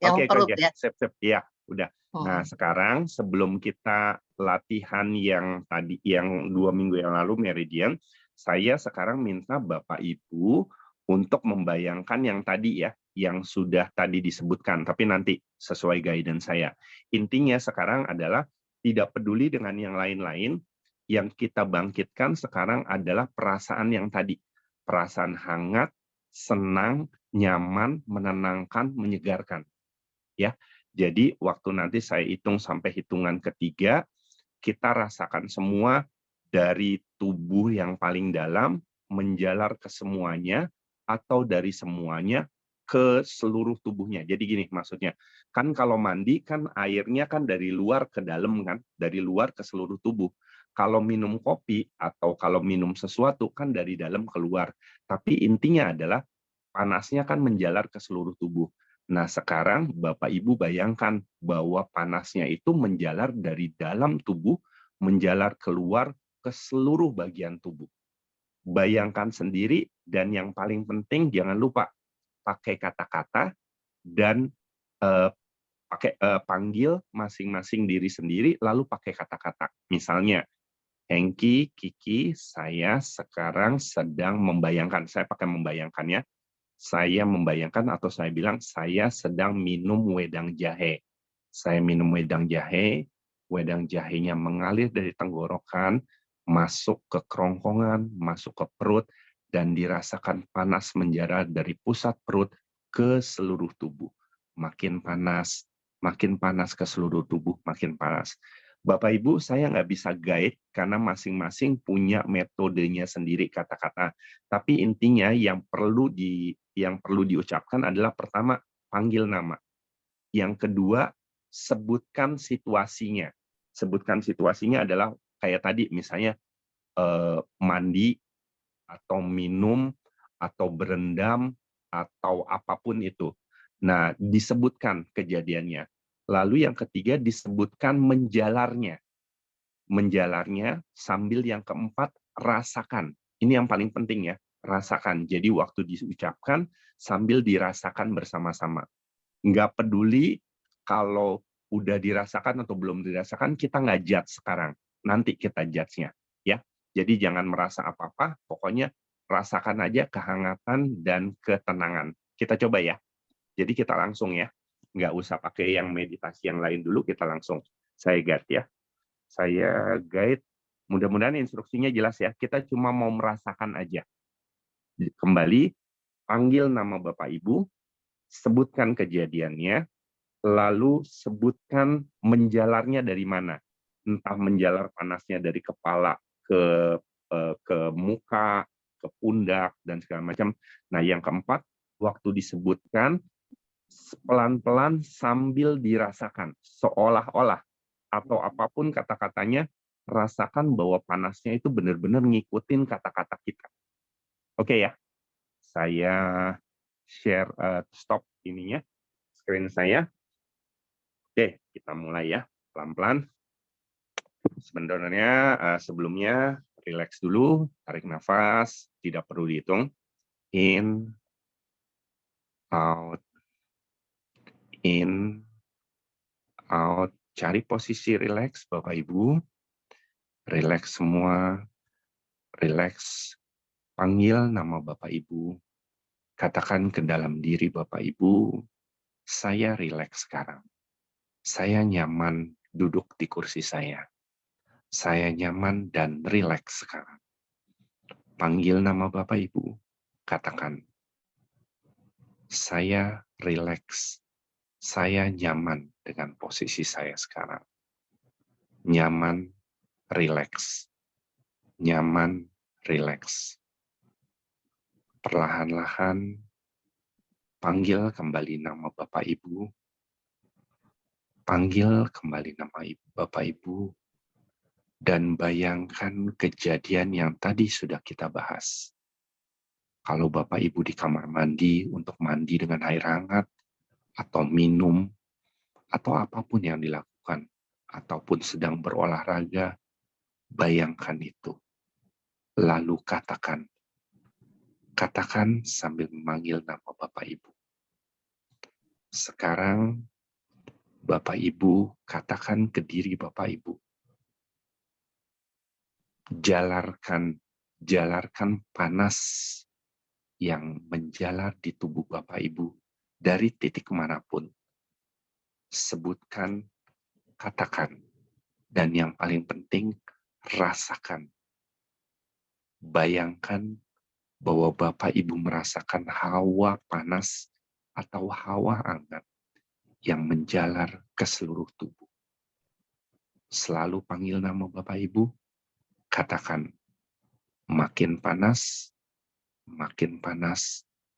Yang perut ya. Sip. Iya, udah. Nah sekarang sebelum kita latihan yang tadi, yang 2 minggu yang lalu meridian, saya sekarang minta Bapak Ibu untuk membayangkan yang tadi ya, yang sudah tadi disebutkan, tapi nanti sesuai guidance saya. Intinya sekarang adalah tidak peduli dengan yang lain-lain, yang kita bangkitkan sekarang adalah perasaan yang tadi. Perasaan hangat, senang, nyaman, menenangkan, menyegarkan. Ya. Jadi waktu nanti saya hitung sampai hitungan ketiga, kita rasakan semua dari tubuh yang paling dalam menjalar ke semuanya, atau dari semuanya ke seluruh tubuhnya. Jadi gini maksudnya, kan kalau mandi kan airnya kan dari luar ke dalam kan, dari luar ke seluruh tubuh. Kalau minum kopi atau kalau minum sesuatu kan dari dalam keluar. Tapi intinya adalah panasnya kan menjalar ke seluruh tubuh. Nah sekarang Bapak Ibu bayangkan bahwa panasnya itu menjalar dari dalam tubuh, menjalar keluar ke seluruh bagian tubuh. Bayangkan sendiri, dan yang paling penting jangan lupa pakai kata-kata dan panggil masing-masing diri sendiri, lalu pakai kata-kata. Misalnya, Hengki, Kiki, saya sekarang sedang membayangkan. Saya pakai membayangkan ya. Saya membayangkan atau saya bilang saya sedang minum wedang jahe. Saya minum wedang jahenya mengalir dari tenggorokan, masuk ke kerongkongan, masuk ke perut, dan dirasakan panas menjalar dari pusat perut ke seluruh tubuh. Makin panas ke seluruh tubuh, makin panas. Bapak Ibu, saya nggak bisa guide karena masing-masing punya metodenya sendiri kata-kata. Tapi intinya yang perlu diucapkan adalah pertama, panggil nama. Yang kedua, sebutkan situasinya. Sebutkan situasinya adalah kayak tadi misalnya mandi atau minum atau berendam atau apapun itu. Nah, disebutkan kejadiannya. Lalu yang ketiga disebutkan menjalarnya. Menjalarnya sambil yang keempat rasakan. Ini yang paling penting ya, rasakan. Jadi waktu diucapkan sambil dirasakan bersama-sama. Nggak peduli kalau udah dirasakan atau belum dirasakan, kita nggak judge sekarang. Nanti kita judge-nya. Ya. Jadi jangan merasa apa-apa, pokoknya rasakan aja kehangatan dan ketenangan. Kita coba ya. Jadi kita langsung ya. Nggak usah pakai yang meditasi yang lain dulu, kita langsung. Saya guide ya. Saya guide. Mudah-mudahan instruksinya jelas ya. Kita cuma mau merasakan aja. Kembali, panggil nama Bapak Ibu, sebutkan kejadiannya, lalu sebutkan menjalarnya dari mana. Entah menjalar panasnya dari kepala ke muka, ke pundak, dan segala macam. Nah, yang keempat, waktu disebutkan, pelan-pelan sambil dirasakan. Seolah-olah, atau apapun kata-katanya, rasakan bahwa panasnya itu benar-benar ngikutin kata-kata kita. Oke ya? Saya share, stop ininya, screen saya. Oke, kita mulai ya, pelan-pelan. Sebenarnya sebelumnya relax dulu, tarik nafas, tidak perlu dihitung. In, out, in, out. Cari posisi relax, Bapak Ibu. Relax semua, relax. Panggil nama Bapak Ibu. Katakan ke dalam diri Bapak Ibu, saya relax sekarang. Saya nyaman duduk di kursi saya. Saya nyaman dan relax sekarang. Panggil nama Bapak Ibu. Katakan, saya relax. Saya nyaman dengan posisi saya sekarang. Nyaman, relax. Nyaman, relax. Perlahan-lahan, panggil kembali nama Bapak Ibu. Panggil kembali nama Bapak Ibu. Dan bayangkan kejadian yang tadi sudah kita bahas. Kalau Bapak Ibu di kamar mandi untuk mandi dengan air hangat, atau minum, atau apapun yang dilakukan, ataupun sedang berolahraga, bayangkan itu. Lalu katakan sambil memanggil nama Bapak Ibu. Sekarang, Bapak Ibu katakan ke diri Bapak Ibu. Jalarkan panas yang menjalar di tubuh Bapak Ibu dari titik manapun. Sebutkan, katakan, dan yang paling penting, rasakan. Bayangkan bahwa Bapak Ibu merasakan hawa panas atau hawa hangat yang menjalar ke seluruh tubuh. Selalu panggil nama Bapak Ibu, katakan, makin panas,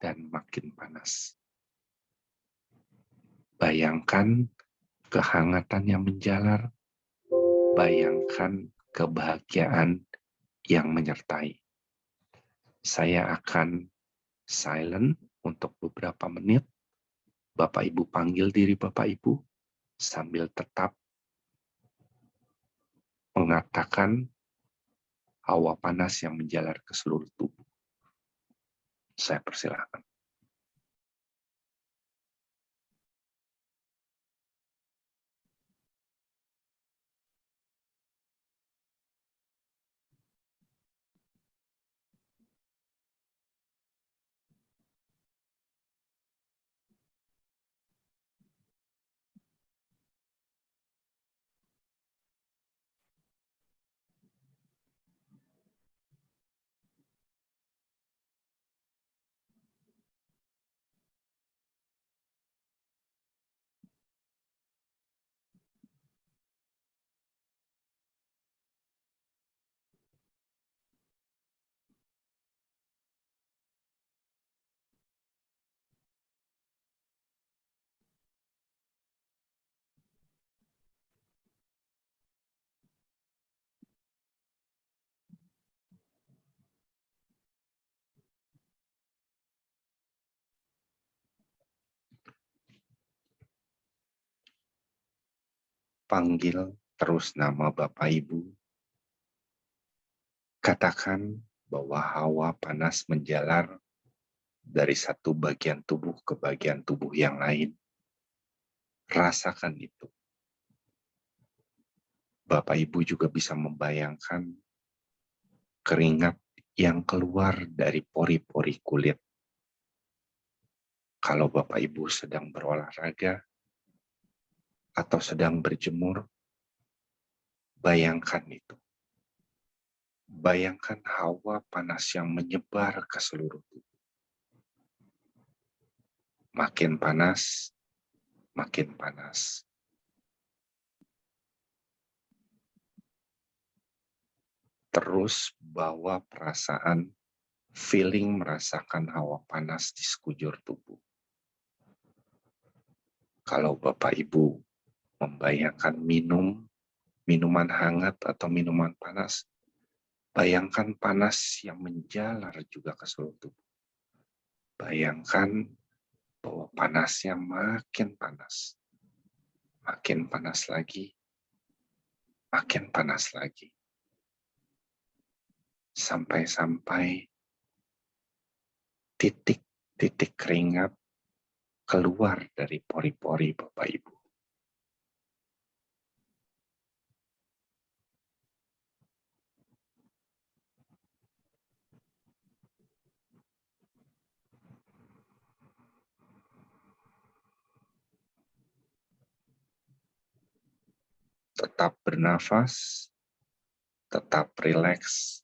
dan makin panas. Bayangkan kehangatan yang menjalar, bayangkan kebahagiaan yang menyertai. Saya akan silent untuk beberapa menit. Bapak Ibu panggil diri Bapak Ibu sambil tetap mengatakan hawa panas yang menjalar ke seluruh tubuh. Saya persilakan. panggil terus nama Bapak Ibu. Katakan bahwa hawa panas menjalar dari satu bagian tubuh ke bagian tubuh yang lain. Rasakan itu. Bapak Ibu juga bisa membayangkan keringat yang keluar dari pori-pori kulit. Kalau Bapak Ibu sedang berolahraga atau sedang berjemur, bayangkan itu. Bayangkan hawa panas yang menyebar ke seluruh tubuh. Makin panas, makin panas. Terus bawa perasaan, feeling merasakan hawa panas di sekujur tubuh. Kalau Bapak Ibu membayangkan minuman hangat atau minuman panas, bayangkan panas yang menjalar juga ke seluruh tubuh. Bayangkan bahwa panasnya makin panas. Makin panas lagi. Makin panas lagi. Sampai-sampai titik-titik keringat keluar dari pori-pori Bapak Ibu. Tetap bernafas, tetap rileks,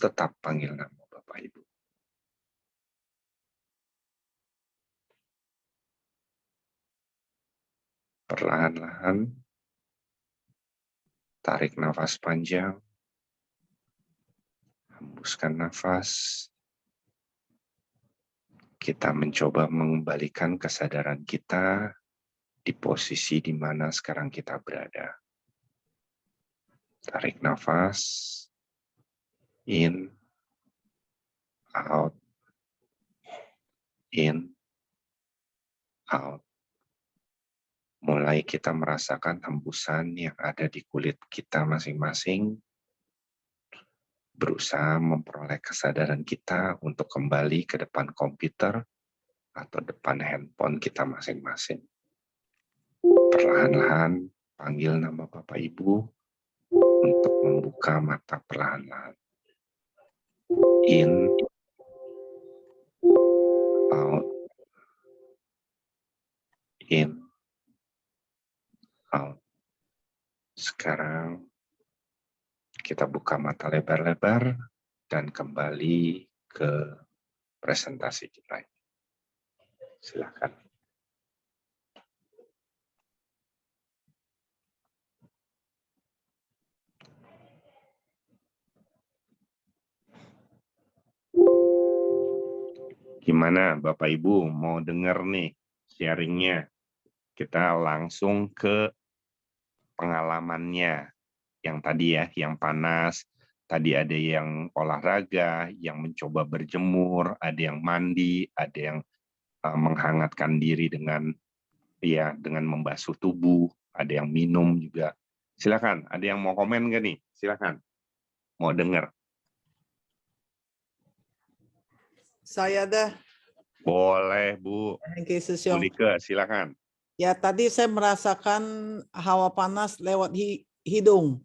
tetap panggil nama Bapak Ibu. Perlahan-lahan, tarik nafas panjang, hembuskan nafas. Kita mencoba mengembalikan kesadaran kita di posisi di mana sekarang kita berada. Tarik nafas, in, out, in, out. Mulai kita merasakan hembusan yang ada di kulit kita masing-masing, berusaha memperoleh kesadaran kita untuk kembali ke depan komputer atau depan handphone kita masing-masing. Perlahan-lahan panggil nama Bapak Ibu untuk membuka mata perlahan-lahan. In, out, in, out. Sekarang kita buka mata lebar-lebar dan kembali ke presentasi kita. Silakan. Gimana Bapak Ibu mau dengar nih sharingnya? Kita langsung ke pengalamannya. Yang tadi ya, yang panas. Tadi ada yang olahraga, yang mencoba berjemur, ada yang mandi, ada yang menghangatkan diri dengan membasuh tubuh, ada yang minum juga. Silakan, ada yang mau komen nggak nih? Silakan. Mau dengar? Saya dah. Boleh, Bu. Bu Lika, silakan. Ya, tadi saya merasakan hawa panas lewat hidung.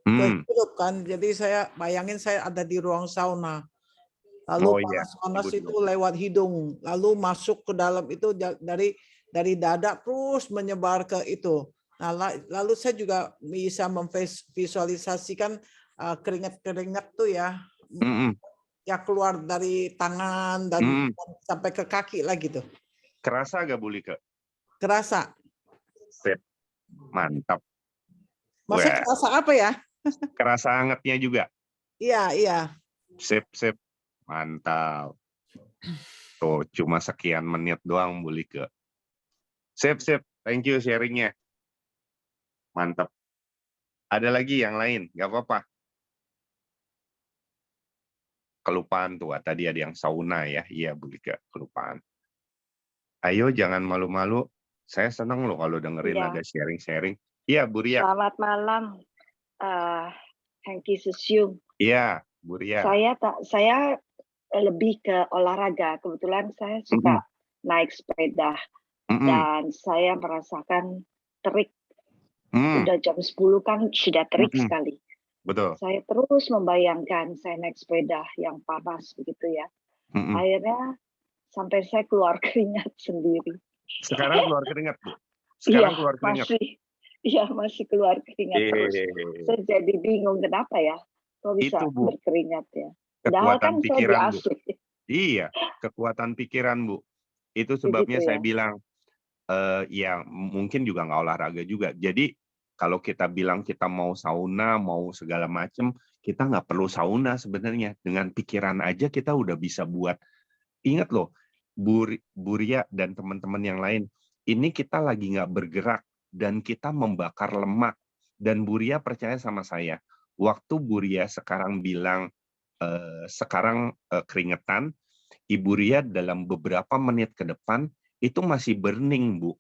Ke hidup kan. Jadi saya bayangin saya ada di ruang sauna. Lalu panas-panas itu lewat hidung. Lalu masuk ke dalam itu dari dada terus menyebar ke itu. Nah, lalu saya juga bisa memvisualisasikan keringat-keringat tuh ya. Ya keluar dari tangan dan sampai ke kaki lah gitu. Kerasa gak Bu Lika? Kerasa. Sip. Mantap. Maksudnya kerasa apa ya? Kerasa hangatnya juga? Iya, iya. Sip, sip. Mantap. Tuh, cuma sekian menit doang Bu Lika. Sip, sip. Thank you sharingnya. Mantap. Ada lagi yang lain? Gak apa-apa. Kelupaan tuh, tadi ada yang sauna ya. Iya Bu Lika, kelupaan. Ayo jangan malu-malu, Saya senang loh kalau dengerin Iya. ada sharing-sharing. Iya, Bu Ria. Selamat malam, Hengki Susyung. Iya, Bu Ria. Saya lebih ke olahraga. Kebetulan saya suka naik sepeda dan saya merasakan terik. Udah jam 10 kan sudah terik sekali. Betul. Saya terus membayangkan saya naik sepeda yang panas begitu ya. Akhirnya sampai saya keluar keringat sendiri. Sekarang keluar keringat, Bu? Sekarang keluar keringat? Masih keluar keringat terus. Saya jadi bingung kenapa ya, kok bisa Itu, Bu. berkeringat ya. Kekuatan Padahal kan pikiran, saya Bu. di-AC. Iya, kekuatan pikiran, Bu. Itu sebabnya Begitu saya ya. bilang, ya mungkin juga nggak olahraga juga. Jadi kalau kita bilang kita mau sauna, mau segala macam, kita nggak perlu sauna sebenarnya. Dengan pikiran aja kita udah bisa buat. Ingat loh, Bu Ria dan teman-teman yang lain, ini kita lagi nggak bergerak dan kita membakar lemak. Dan Bu Ria percaya sama saya, waktu Bu Ria sekarang bilang sekarang keringetan, Ibu Ria dalam beberapa menit ke depan itu masih burning, Bu.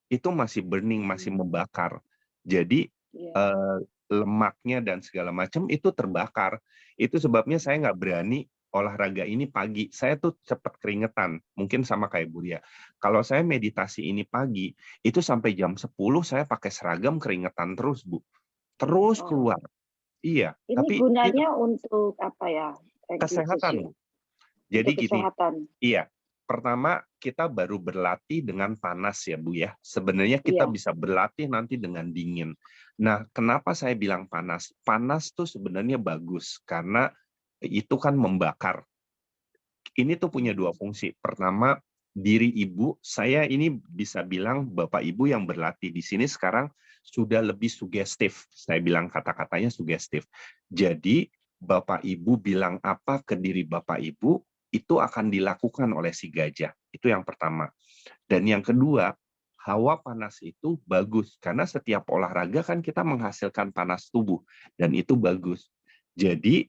Itu masih burning, masih membakar. Jadi lemaknya dan segala macam itu terbakar. Itu sebabnya saya nggak berani olahraga ini pagi. Saya tuh cepat keringetan, mungkin sama kayak Bu Ria. Kalau saya meditasi ini pagi, itu sampai jam 10 saya pakai seragam keringetan terus, Bu. Terus keluar. Iya. Ini Tapi gunanya untuk apa ya? kesehatan, Bu. Jadi untuk kesehatan. gini, iya. Pertama, kita baru berlatih dengan panas ya, Bu ya. Sebenarnya kita bisa berlatih nanti dengan dingin. Nah, kenapa saya bilang panas? Panas tuh sebenarnya bagus karena itu kan membakar. Ini tuh punya dua fungsi. Pertama, diri ibu, saya ini bisa bilang Bapak Ibu yang berlatih di sini sekarang sudah lebih sugestif. Saya bilang kata-katanya sugestif. Jadi, Bapak Ibu bilang apa ke diri Bapak Ibu, itu akan dilakukan oleh si gajah. Itu yang pertama. Dan yang kedua, hawa panas itu bagus. Karena setiap olahraga kan kita menghasilkan panas tubuh. Dan itu bagus. Jadi,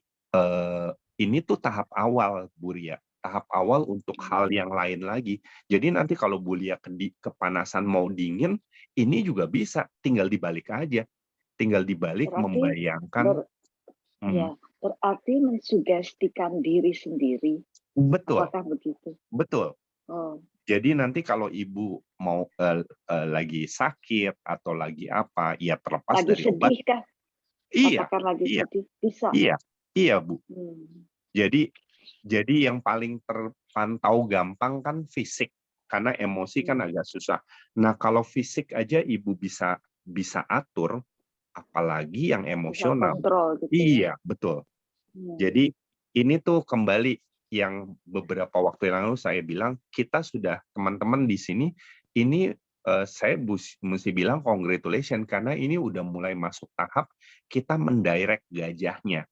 ini tuh tahap awal, Bu Ria. Tahap awal untuk hal yang lain lagi. Jadi nanti kalau Bu Ria kepanasan mau dingin, ini juga bisa. Tinggal dibalik aja. Tinggal dibalik membayangkan. Berarti mensugestikan diri sendiri. Betul. Apakah begitu? Betul. Jadi nanti kalau ibu mau lagi sakit atau lagi apa, ya terlepas lagi dari obat. Sedih kah? Iya. Apakah lagi sedih? Bisa. Iya, Bu. Jadi yang paling terpantau gampang kan fisik, karena emosi kan agak susah. Nah, kalau fisik aja ibu bisa atur, apalagi yang emosional. Kontrol, gitu iya, betul. Jadi ini tuh kembali yang beberapa waktu yang lalu saya bilang, kita sudah teman-teman di sini, ini saya mesti bilang congratulations karena ini udah mulai masuk tahap kita mendirect gajahnya.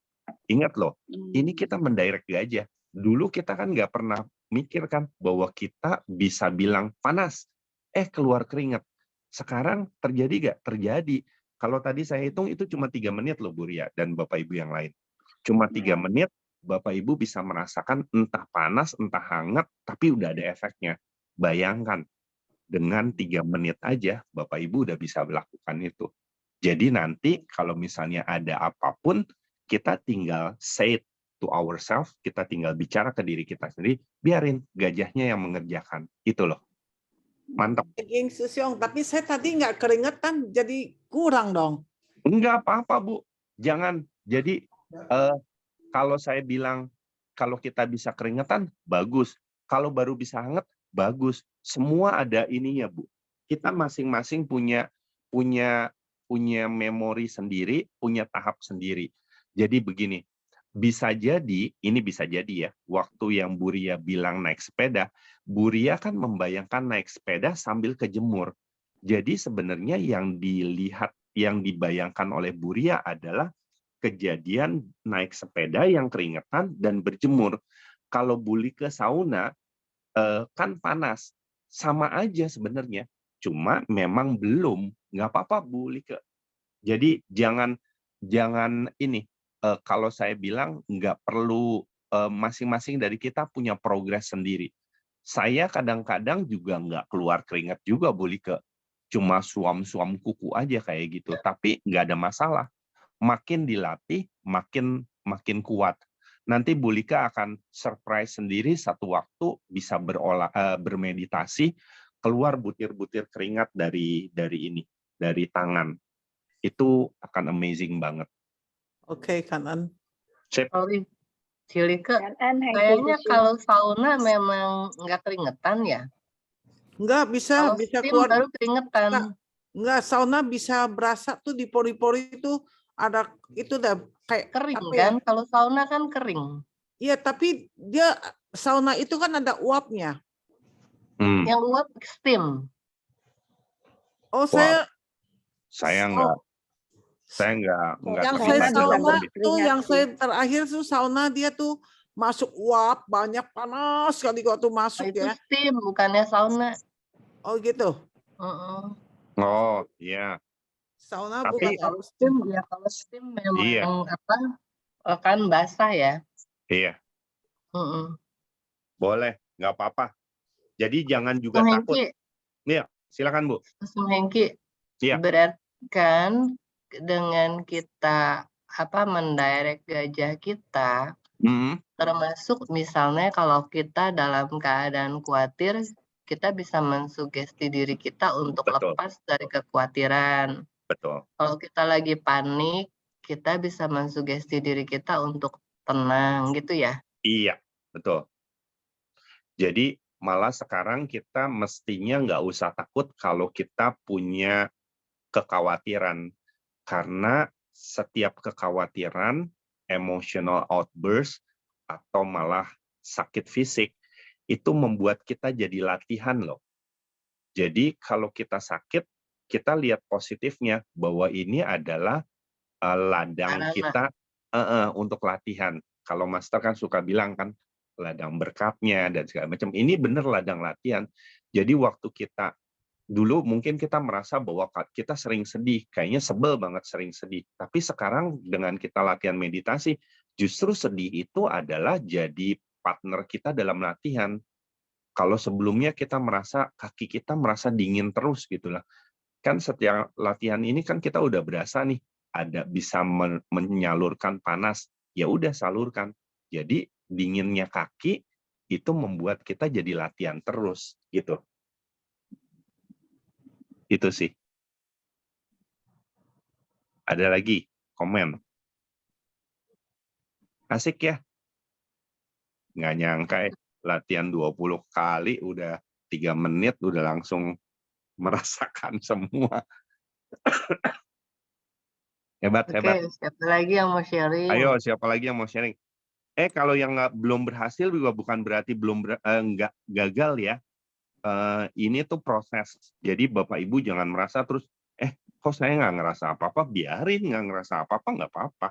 Ingat loh, ini kita mendirect gajah. Dulu kita kan nggak pernah mikir kan bahwa kita bisa bilang panas, keluar keringat. Sekarang terjadi nggak? Terjadi. Kalau tadi saya hitung itu cuma 3 menit loh Bu Ria dan Bapak Ibu yang lain. Cuma 3 menit Bapak Ibu bisa merasakan entah panas, entah hangat, tapi udah ada efeknya. Bayangkan, dengan 3 menit aja Bapak Ibu udah bisa melakukan itu. Jadi nanti kalau misalnya ada apapun, kita tinggal say it to ourselves, kita tinggal bicara ke diri kita sendiri, biarin gajahnya yang mengerjakan. Itu loh. Mantap. Susyong, tapi saya tadi nggak keringetan, jadi kurang dong. Enggak apa-apa, Bu. Jangan. Jadi, kalau saya bilang, kalau kita bisa keringetan, bagus. Kalau baru bisa hangat, bagus. Semua ada ininya, Bu. Kita masing-masing punya memori sendiri, punya tahap sendiri. Jadi begini, bisa jadi ya, waktu yang Bu Ria bilang naik sepeda, Bu Ria kan membayangkan naik sepeda sambil kejemur. Jadi sebenarnya yang dibayangkan oleh Bu Ria adalah kejadian naik sepeda yang keringetan dan berjemur. Kalau Buli ke sauna, kan panas. Sama aja sebenarnya. Cuma memang belum. Nggak apa-apa Buli ke. Jadi jangan ini. Kalau saya bilang nggak perlu, masing-masing dari kita punya progres sendiri. Saya kadang-kadang juga nggak keluar keringat juga, Bu Lika. Cuma suam-suam kuku aja kayak gitu. Tapi nggak ada masalah. Makin dilatih, makin kuat. Nanti Bu Lika akan surprise sendiri satu waktu bisa bermeditasi, keluar butir-butir keringat dari tangan. Itu akan amazing banget. Oke, Kanan. Sip. Sorry, Cilika, Kanan, kayaknya kalau sauna memang nggak keringetan ya? Enggak, bisa Kalau steam keluar. baru keringetan. Enggak, sauna bisa berasa tuh di pori-pori itu ada itu dah kayak Kering apa kan? ya? Kalau sauna kan kering. Iya, tapi dia sauna itu kan ada uapnya. Yang uap steam. Oh, Wah, saya enggak. Saya enggak Yang saya terlibat dalam sauna hobi. tuh, yang saya terakhir tuh sauna dia tuh masuk uap banyak panas sekali waktu masuk Itu ya. steam, bukannya sauna. Oh gitu. Oh iya. Sauna Tapi bukan kalau steam ya, kalau steam memang iya. kan basah ya. Iya. Boleh, nggak apa-apa. Jadi jangan juga takut. Iya, silakan Bu. Langsung Hengki. Iya. Berarti kan dengan kita mendirect gajah kita, termasuk misalnya kalau kita dalam keadaan khawatir, kita bisa mensugesti diri kita untuk lepas dari kekhawatiran. Betul. Kalau kita lagi panik, kita bisa mensugesti diri kita untuk tenang gitu ya? Iya, betul. Jadi malah sekarang kita mestinya nggak usah takut kalau kita punya kekhawatiran. Karena setiap kekhawatiran, emotional outburst, atau malah sakit fisik, itu membuat kita jadi latihan loh. Jadi kalau kita sakit, kita lihat positifnya bahwa ini adalah ladang kita untuk latihan. Kalau master kan suka bilang kan, ladang berkatnya dan segala macam. Ini benar ladang latihan. Jadi waktu kita dulu mungkin kita merasa bahwa kita sering sedih, kayaknya sebel banget sering sedih. Tapi sekarang dengan kita latihan meditasi, justru sedih itu adalah jadi partner kita dalam latihan. Kalau sebelumnya kita merasa kaki kita merasa dingin terus gitulah. Kan setiap latihan ini kan kita udah berasa nih ada bisa menyalurkan panas. Ya udah salurkan. Jadi dinginnya kaki itu membuat kita jadi latihan terus gitu. Itu sih. Ada lagi komen? Asik ya? Nggak nyangka ya, latihan 20 kali udah 3 menit udah langsung merasakan semua. Hebat, hebat. Oke, siapa lagi yang mau sharing? Ayo, siapa lagi yang mau sharing? Kalau yang belum berhasil juga bukan berarti nggak gagal ya. Ini tuh proses. Jadi Bapak Ibu jangan merasa terus, kok saya nggak ngerasa apa-apa, biarin nggak ngerasa apa-apa, nggak apa-apa.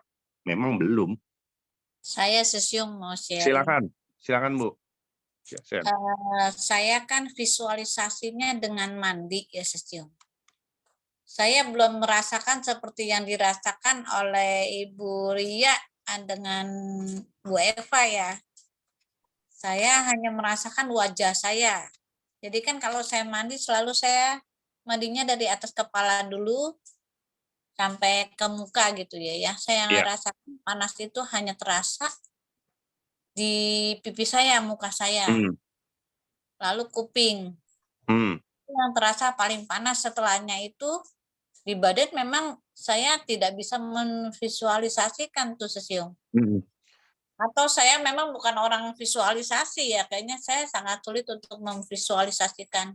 Memang belum. Saya Sesyung mau sharing. Silakan Bu. Saya kan visualisasinya dengan mandi ya Sesyung. Saya belum merasakan seperti yang dirasakan oleh Ibu Ria dengan Bu Eva ya. Saya hanya merasakan wajah saya. Jadi kan kalau saya mandi selalu saya mandinya dari atas kepala dulu sampai ke muka gitu ya. Saya merasakan panas itu hanya terasa di pipi saya, muka saya. Lalu kuping. Yang terasa paling panas setelahnya itu di badan memang saya tidak bisa memvisualisasikan tuh Sesyung. Atau saya memang bukan orang visualisasi ya, kayaknya saya sangat sulit untuk memvisualisasikan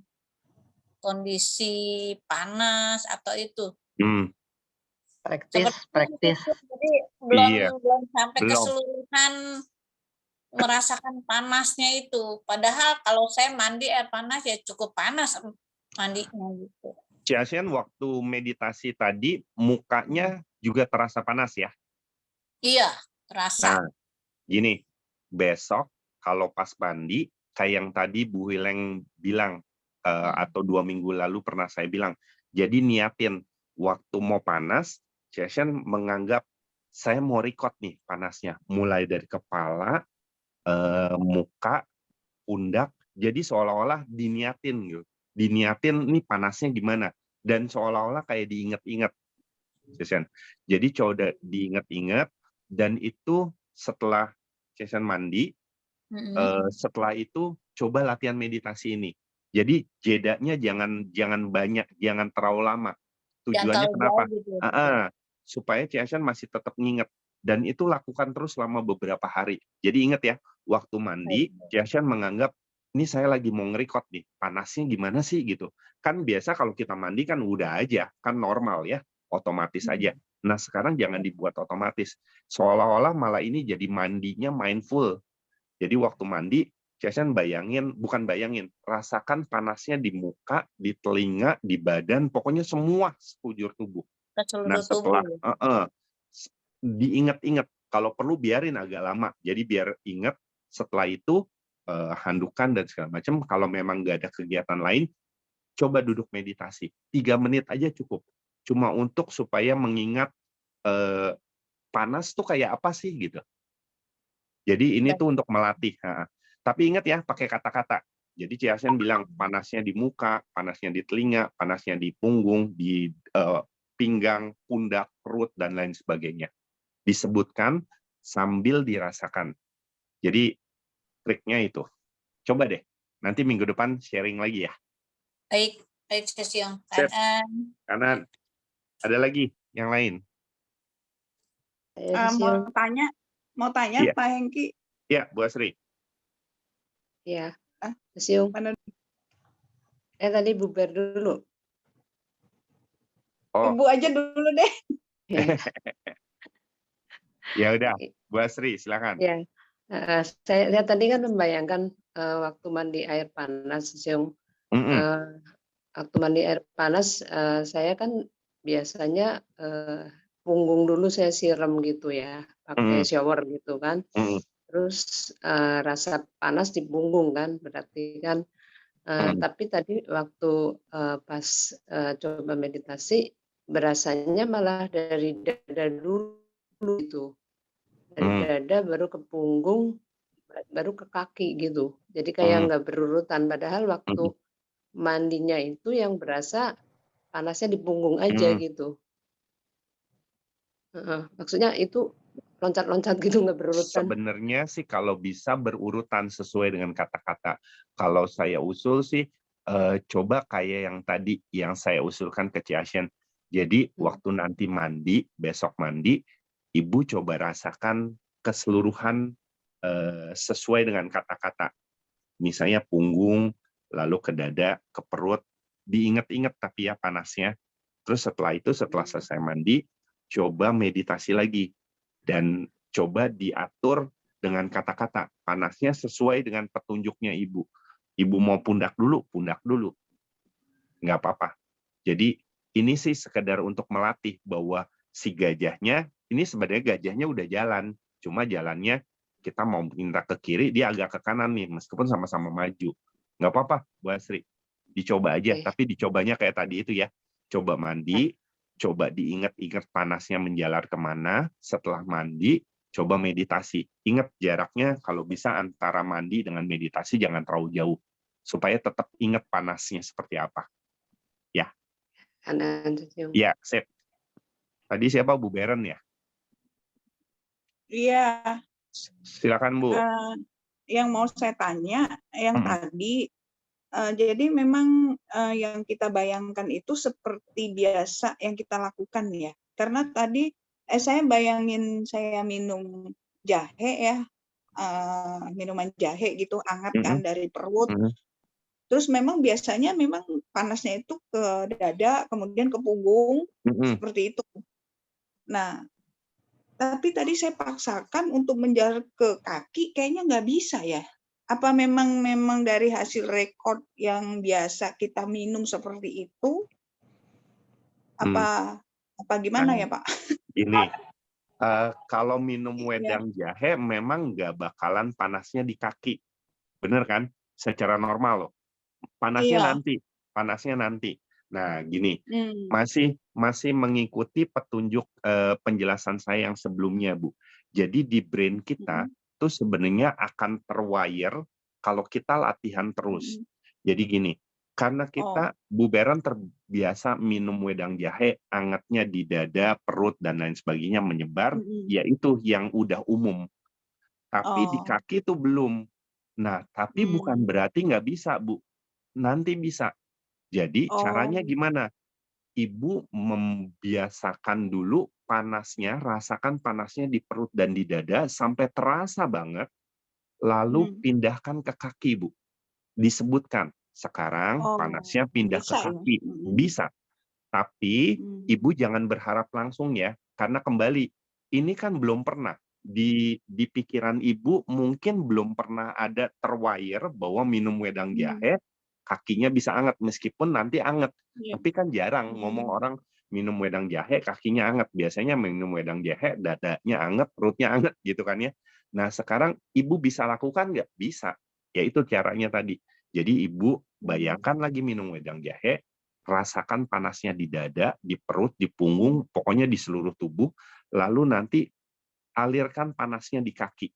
kondisi panas atau itu. Praktis. Jadi belum sampai keseluruhan merasakan panasnya itu. Padahal kalau saya mandi air panas ya cukup panas mandinya gitu. Ciasian waktu meditasi tadi mukanya juga terasa panas ya? Iya, terasa. Nah, gini, besok kalau pas mandi, kayak yang tadi Bu Hileng bilang, atau 2 minggu lalu pernah saya bilang, jadi niatin waktu mau panas, Ciasian menganggap saya mau record nih panasnya, mulai dari kepala, muka, pundak, Jadi seolah-olah diniatin gitu. Diniatin nih panasnya gimana. Dan seolah-olah kayak diinget-inget. Jadi coba diinget-inget, dan itu setelah Cesen mandi, setelah itu coba latihan meditasi ini. Jadi jedanya jangan banyak, jangan terlalu lama. Tujuannya kenapa? Supaya Cesen masih tetap nginget. Dan itu lakukan terus selama beberapa hari. Jadi ingat ya, waktu mandi, Cesen menganggap, ini saya lagi mau nge-record nih, panasnya gimana sih gitu. Kan biasa kalau kita mandi kan udah aja, kan normal ya, otomatis aja. Nah sekarang jangan dibuat otomatis. Seolah-olah malah ini jadi mandinya mindful. Jadi waktu mandi, Cesen bukan bayangin, rasakan panasnya di muka, di telinga, di badan, pokoknya semua sekujur tubuh. Nah setelah diingat-ingat, kalau perlu biarin agak lama. Jadi biar ingat, setelah itu handukan dan segala macam. Kalau memang nggak ada kegiatan lain, coba duduk meditasi. 3 menit aja cukup. Cuma untuk supaya mengingat panas tuh kayak apa sih gitu. Jadi ini tuh untuk melatih. Tapi ingat ya, pakai kata-kata. Jadi Cesen bilang panasnya di muka, panasnya di telinga, panasnya di punggung, di pinggang, pundak, perut, dan lain sebagainya. Disebutkan sambil dirasakan. Jadi triknya itu. Coba deh. Nanti minggu depan sharing lagi ya. Baik Sesyong. Kanan. Ada lagi yang lain? Mau tanya Iya. Pak Hengki. Iya, Bu Asri. Iya, Sesyong. Tadi bubar dulu. Ibu aja dulu deh. Ya udah, Bu Asri, silakan. Ya, saya tadi kan membayangkan waktu mandi air panas, Sesyong. Waktu mandi air panas, saya kan biasanya punggung dulu saya siram gitu ya, pakai shower gitu kan. Terus rasa panas di punggung kan, berarti kan. Tapi tadi waktu pas coba meditasi, berasanya malah dari dada dulu gitu. Dari dada baru ke punggung, baru ke kaki gitu. Jadi kayak nggak berurutan. Padahal waktu mandinya itu yang berasa panasnya di punggung aja gitu. Maksudnya itu loncat-loncat gitu nggak berurutan. Sebenarnya sih kalau bisa berurutan sesuai dengan kata-kata. Kalau saya usul sih coba kayak yang tadi yang saya usulkan ke Ciasyen. Jadi waktu nanti mandi, besok mandi, Ibu coba rasakan keseluruhan sesuai dengan kata-kata. Misalnya punggung, lalu ke dada, ke perut, diingat-ingat tapi ya panasnya. Terus setelah itu, setelah selesai mandi, coba meditasi lagi. Dan coba diatur dengan kata-kata. Panasnya sesuai dengan petunjuknya Ibu. Ibu mau pundak dulu, nggak apa-apa. Jadi ini sih sekedar untuk melatih bahwa si gajahnya, ini sebenarnya gajahnya udah jalan. Cuma jalannya kita mau minta ke kiri, dia agak ke kanan nih, meskipun sama-sama maju. Nggak apa-apa, Bu Asri. Dicoba aja, tapi dicobanya kayak tadi itu ya. Coba mandi, coba diingat-ingat panasnya menjalar kemana. Setelah mandi, coba meditasi. Ingat jaraknya kalau bisa antara mandi dengan meditasi jangan terlalu jauh. Supaya tetap ingat panasnya seperti apa. Ya. Ya, sip. Tadi siapa, Bu Beren ya? Iya. Silakan Bu. Yang mau saya tanya, yang tadi, jadi memang yang kita bayangkan itu seperti biasa yang kita lakukan ya. Karena tadi saya bayangin saya minum jahe ya, minuman jahe gitu, hangat kan dari perut. Terus memang biasanya memang panasnya itu ke dada, kemudian ke punggung, seperti itu. Nah, tapi tadi saya paksakan untuk menjalar ke kaki, kayaknya nggak bisa ya. Apa memang dari hasil rekod yang biasa kita minum seperti itu? Apa gimana ya Pak? Ini, kalau minum wedang jahe memang nggak bakalan panasnya di kaki. Bener kan? Secara normal loh. Panasnya nanti. Nah, gini, masih mengikuti petunjuk penjelasan saya yang sebelumnya, Bu. Jadi di brain kita tuh sebenarnya akan terwire kalau kita latihan terus. Jadi gini, karena kita Bu Beren terbiasa minum wedang jahe, angetnya di dada, perut, dan lain sebagainya menyebar, yaitu yang udah umum. Tapi di kaki itu belum. Nah, tapi bukan berarti nggak bisa, Bu. Nanti bisa. Jadi caranya gimana? Ibu membiasakan dulu panasnya, rasakan panasnya di perut dan di dada sampai terasa banget, lalu pindahkan ke kaki, Bu. Disebutkan, sekarang panasnya pindah ke bisa ya? kaki. Bisa. Tapi Ibu jangan berharap langsung ya, karena kembali, ini kan belum pernah. Di pikiran Ibu mungkin belum pernah ada terwire bahwa minum wedang jahe, kakinya bisa anget, meskipun nanti anget. Tapi kan jarang ngomong orang minum wedang jahe, kakinya anget. Biasanya minum wedang jahe, dadanya anget, perutnya anget gitu kan ya. Nah sekarang Ibu bisa lakukan nggak? Bisa. Ya itu caranya tadi. Jadi Ibu bayangkan lagi minum wedang jahe, rasakan panasnya di dada, di perut, di punggung, pokoknya di seluruh tubuh, lalu nanti alirkan panasnya di kaki.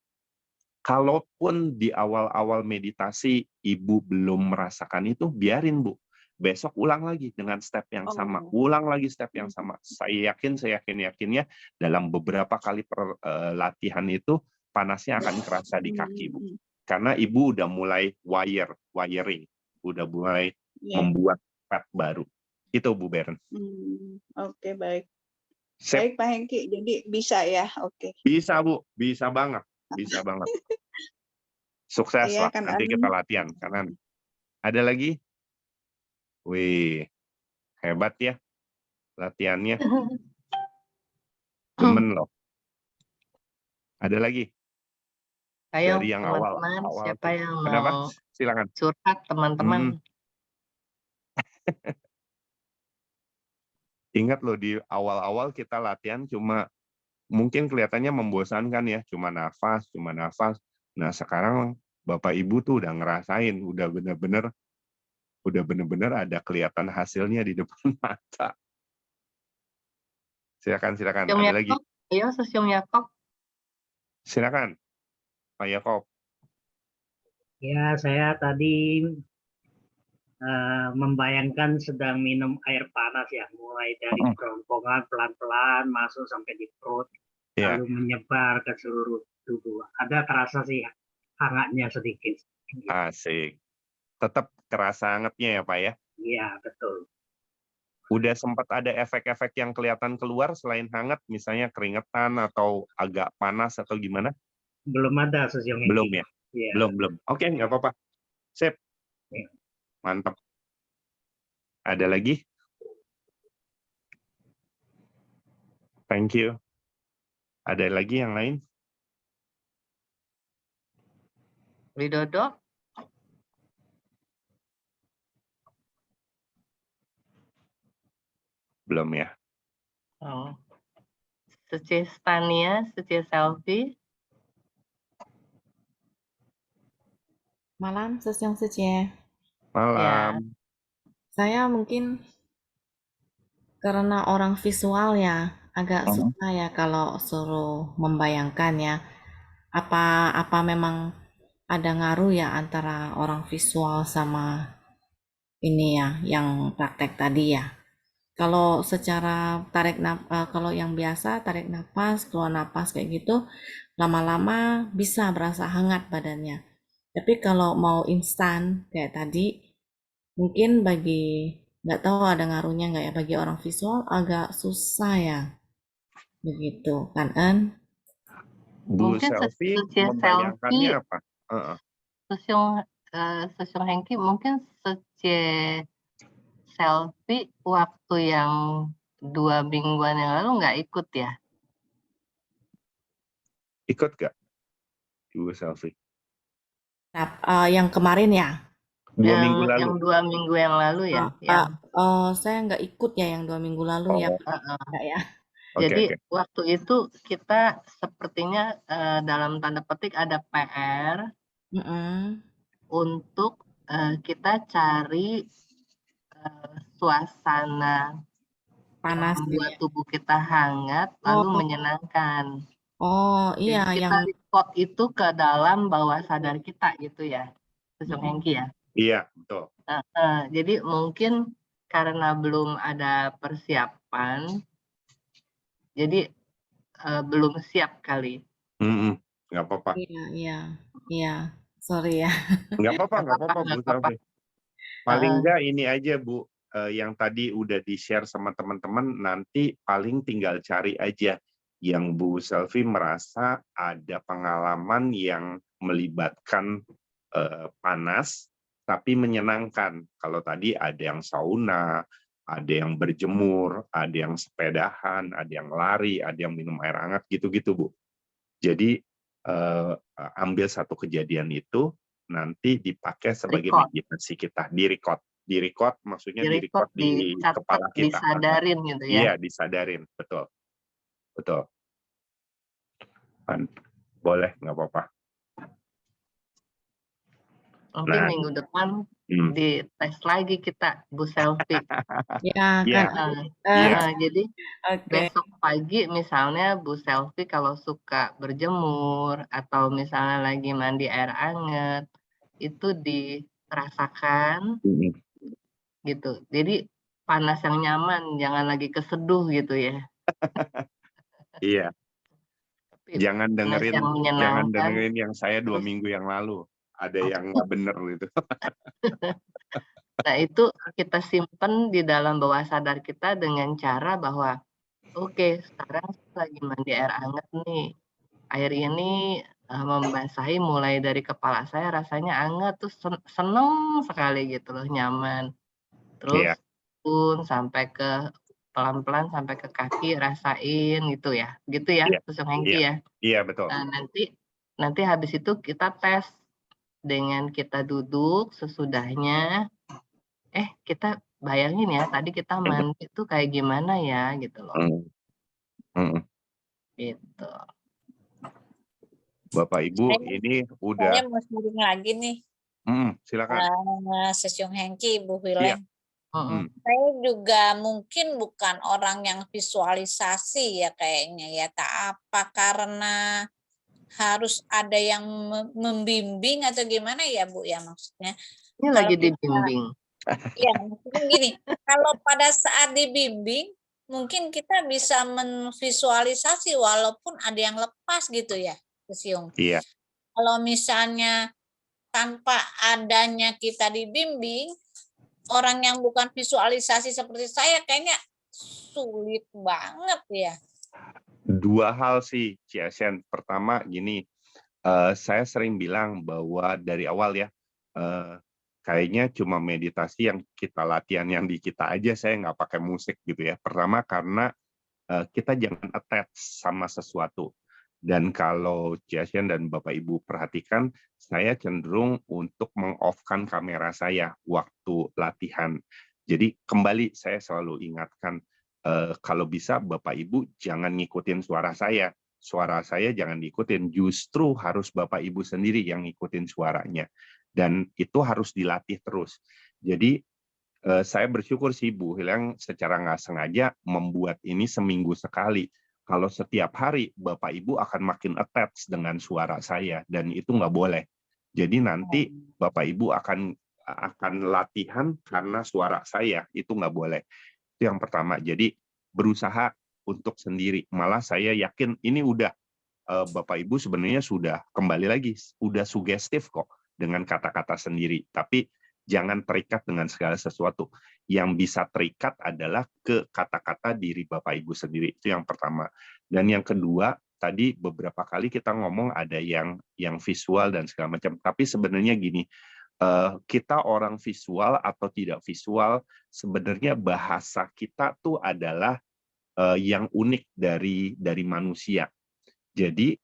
Kalaupun di awal-awal meditasi Ibu belum merasakan itu, biarin Bu. Besok ulang lagi dengan step yang sama. Ulang lagi step yang sama. Saya yakin-yakinnya dalam beberapa kali latihan itu, panasnya akan kerasa di kaki Bu. Karena Ibu udah mulai wiring. Udah mulai membuat pad baru. Itu Bu Beren. Oke, baik. Sip. Baik Pak Hengki, jadi bisa ya? Oke. Bisa Bu, bisa banget. Bisa banget. Sukses Iya, lah, kan nanti kita latihan. Karena ada lagi? Wih, hebat ya latihannya. Demen loh. Ada lagi? Ayo Dari yang teman-teman, awal siapa tuh. yang Kenapa? mau Silakan. curhat teman-teman? Ingat loh, di awal-awal kita latihan cuma mungkin kelihatannya membosankan ya, cuma nafas. Nah sekarang Bapak Ibu tuh udah ngerasain, udah bener-bener ada kelihatan hasilnya di depan mata. Silakan. Ada lagi? Ayo, Sesium Yakob. Silakan, Pak Yakob. Ya, saya tadi membayangkan sedang minum air panas ya, mulai dari kerongkongan pelan-pelan masuk sampai di perut, lalu menyebar ke seluruh tubuh. Ada kerasa sih hangatnya sedikit. Asik. Tetap kerasa hangatnya ya Pak ya? Iya, betul. Udah sempat ada efek-efek yang kelihatan keluar selain hangat, misalnya keringetan atau agak panas atau gimana? Belum ada sejauh ini. Belum ya? Ya. Belum. Oke, nggak apa-apa. Sip. Ya. Mantap. Ada lagi? Thank you. Ada lagi yang lain? Widodo. Belum ya? Suci Stania, Suci Selfie. Malam, Sesium Suci. Malam. Ya. Saya mungkin karena orang visual ya, agak susah ya kalau suruh membayangkan ya. Apa memang ada ngaruh ya antara orang visual sama ini ya, yang praktek tadi ya. Kalau secara kalau yang biasa tarik nafas, keluar nafas kayak gitu, lama-lama bisa berasa hangat badannya. Tapi kalau mau instan kayak tadi, mungkin nggak tahu ada ngaruhnya nggak ya, bagi orang visual agak susah ya, begitu kan En? Bu Selfie membayangkannya apa? Sesium Hengki mungkin Suci Selfie waktu yang 2 mingguan yang lalu nggak ikut ya? Ikut nggak? Bu Selfie. Yang kemarin ya? 2 minggu lalu. Yang 2 minggu yang lalu ya? Saya nggak ikut ya yang 2 minggu lalu ya. Enggak ya. Jadi waktu itu kita sepertinya dalam tanda petik ada PR untuk kita cari suasana panas membuat tubuh kita hangat lalu menyenangkan. Oh iya, jadi kita record itu ke dalam bawah sadar kita gitu ya. Bung Hengki ya. Iya, betul. Jadi mungkin karena belum ada persiapan, jadi belum siap kali. Nggak apa-apa. Iya. Sorry ya. Nggak apa-apa, Bu Selvi. Paling nggak ini aja, Bu, yang tadi udah di-share sama teman-teman, nanti paling tinggal cari aja yang Bu Selvi merasa ada pengalaman yang melibatkan panas, tapi menyenangkan. Kalau tadi ada yang sauna, ada yang berjemur, ada yang sepedahan, ada yang lari, ada yang minum air hangat, gitu-gitu, Bu. Jadi ambil satu kejadian itu, nanti dipakai sebagai meditasi kita, di-record maksudnya di-record di kepala kita. Disadarin gitu ya. Iya, disadarin, betul. Boleh, nggak apa-apa. Mungkin minggu depan dites lagi kita, Bu Selvi. Jadi besok pagi misalnya Bu Selvi kalau suka berjemur atau misalnya lagi mandi air hangat, itu dirasakan gitu. Jadi panas yang nyaman, jangan lagi keseduh gitu ya. Iya. Jangan dengerin yang saya 2 minggu yang lalu. Ada yang nggak bener gitu. Nah, itu kita simpen di dalam bawah sadar kita dengan cara bahwa oke, sekarang lagi mandi air hangat nih. Air ini membasahi mulai dari kepala saya rasanya hangat, tuh seneng sekali gitu loh, nyaman. Terus pun sampai ke pelan-pelan sampai ke kaki, rasain gitu ya. Gitu ya, Bung Hengki ya. Iya, betul. Nah, nanti habis itu kita tes dengan kita duduk sesudahnya. Kita bayangin ya, tadi kita mandi itu kayak gimana ya gitu loh. Gitu. Bapak Ibu, ini udah. Saya mau sharing lagi nih. Silakan. Bung Hengki, Bu Wileng. Saya juga mungkin bukan orang yang visualisasi ya kayaknya ya. Tak apa karena harus ada yang membimbing atau gimana ya Bu ya maksudnya. Ini lagi dibimbing. Ya mungkin gini, kalau pada saat dibimbing mungkin kita bisa menvisualisasi walaupun ada yang lepas gitu ya, Siung. Iya. Kalau misalnya tanpa adanya kita dibimbing, orang yang bukan visualisasi seperti saya kayaknya sulit banget ya. 2 hal sih, Ciasyen. Pertama gini, saya sering bilang bahwa dari awal ya, kayaknya cuma meditasi yang kita latihan yang di kita aja, saya nggak pakai musik gitu ya. Pertama karena kita jangan attach sama sesuatu. Dan kalau Ciasyen dan Bapak Ibu perhatikan, saya cenderung untuk meng-off-kan kamera saya waktu latihan. Jadi kembali saya selalu ingatkan, kalau bisa Bapak Ibu jangan ngikutin suara saya. Suara saya jangan diikutin, justru harus Bapak Ibu sendiri yang ngikutin suaranya. Dan itu harus dilatih terus. Jadi saya bersyukur sih Bu Wileng secara nggak sengaja membuat ini seminggu sekali. Kalau setiap hari Bapak Ibu akan makin attach dengan suara saya dan itu nggak boleh. Jadi nanti Bapak Ibu akan latihan karena suara saya, itu nggak boleh. Itu yang pertama. Jadi berusaha untuk sendiri. Malah saya yakin ini udah Bapak Ibu sebenarnya sudah kembali lagi, udah sugestif kok dengan kata-kata sendiri. Tapi jangan terikat dengan segala sesuatu. Yang bisa terikat adalah ke kata-kata diri Bapak Ibu sendiri. Itu yang pertama. Dan yang kedua, tadi beberapa kali kita ngomong ada yang visual dan segala macam. Tapi sebenarnya gini, kita orang visual atau tidak visual, sebenarnya bahasa kita tuh adalah yang unik dari manusia. Jadi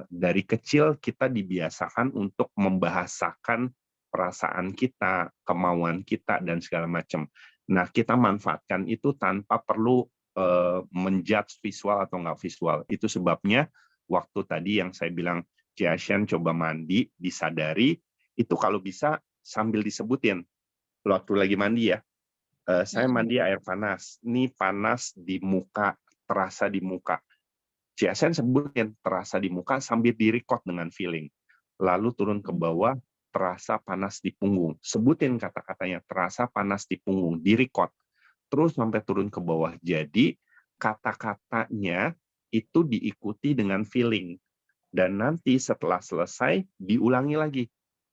dari kecil kita dibiasakan untuk membahasakan perasaan kita, kemauan kita, dan segala macam. Nah, kita manfaatkan itu tanpa perlu menjudge visual atau nggak visual. Itu sebabnya waktu tadi yang saya bilang, Ciasyen coba mandi, disadari, itu kalau bisa sambil disebutin. Waktu lagi mandi ya, saya mandi air panas. Ini panas di muka, terasa di muka. Ciasyen sebutin terasa di muka sambil di-record dengan feeling. Lalu turun ke bawah, terasa panas di punggung. Sebutin kata-katanya, terasa panas di punggung, di-record. Terus sampai turun ke bawah. Jadi kata-katanya itu diikuti dengan feeling. Dan nanti setelah selesai, diulangi lagi.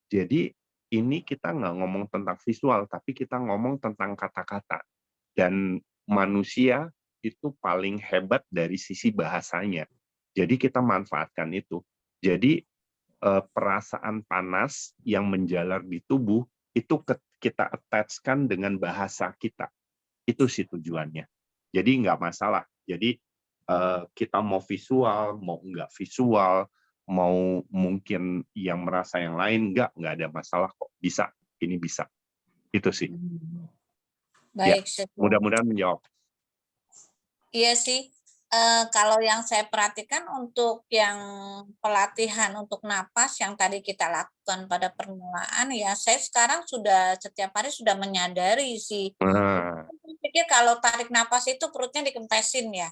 Jadi ini kita nggak ngomong tentang visual, tapi kita ngomong tentang kata-kata. Dan manusia itu paling hebat dari sisi bahasanya. Jadi kita manfaatkan itu. Jadi perasaan panas yang menjalar di tubuh itu kita attach-kan dengan bahasa kita. Itu sih tujuannya. Jadi nggak masalah. Jadi kita mau visual, mau nggak visual, mau mungkin yang merasa yang lain, nggak ada masalah kok. Bisa, ini bisa. Itu sih. Baik, Ya, mudah-mudahan menjawab. Iya sih. Kalau yang saya perhatikan untuk yang pelatihan untuk napas yang tadi kita lakukan pada permulaan, ya saya sekarang sudah setiap hari sudah menyadari sih. Saya pikir kalau tarik napas itu perutnya dikempesin ya.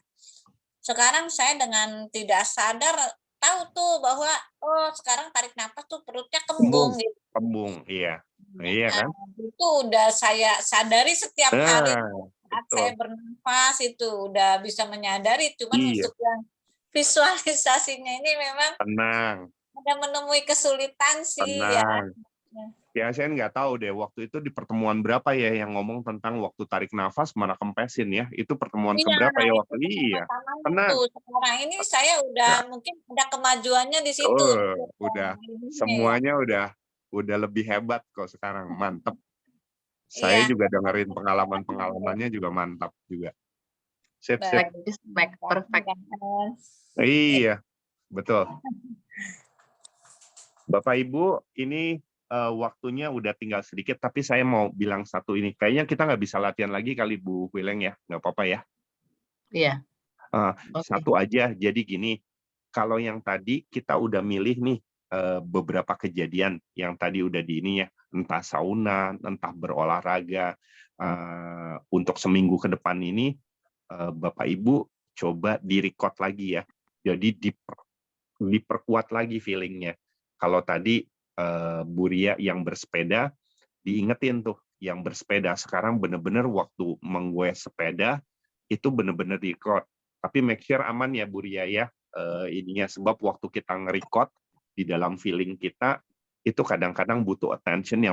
Sekarang saya dengan tidak sadar tahu tuh bahwa oh sekarang tarik napas tuh perutnya kembung gitu. Kembung, iya. Iya kan? Itu udah saya sadari setiap hari. Saat saya bernafas itu udah bisa menyadari, cuman untuk yang visualisasinya ini memang ada menemui kesulitan sih ya. Ya saya nggak tahu deh waktu itu di pertemuan berapa ya yang ngomong tentang waktu tarik nafas mana kempesin ya, itu pertemuan keberapa ya waktu iya. Tenang. Sekarang ini saya udah mungkin ada kemajuannya di situ. Udah semuanya udah lebih hebat kok sekarang, mantep. Saya juga dengerin pengalaman-pengalamannya juga mantap juga. Sip. Perfect. Iya, betul. Bapak Ibu, ini waktunya udah tinggal sedikit, tapi saya mau bilang satu ini. Kayaknya kita nggak bisa latihan lagi kali Bu Wileng ya, nggak apa-apa ya? Iya. Satu aja, jadi gini, kalau yang tadi kita udah milih nih beberapa kejadian yang tadi udah di ini ya, entah sauna, entah berolahraga, untuk seminggu ke depan ini, Bapak Ibu coba di-record lagi ya. Jadi diperkuat lagi feeling-nya. Kalau tadi Bu Ria yang bersepeda, diingetin tuh yang bersepeda. Sekarang bener-bener waktu menggoes sepeda, itu bener-bener di-record. Tapi make sure aman ya Bu Ria ya, ininya. Sebab waktu kita nge-record, di dalam feeling kita, itu kadang-kadang butuh attention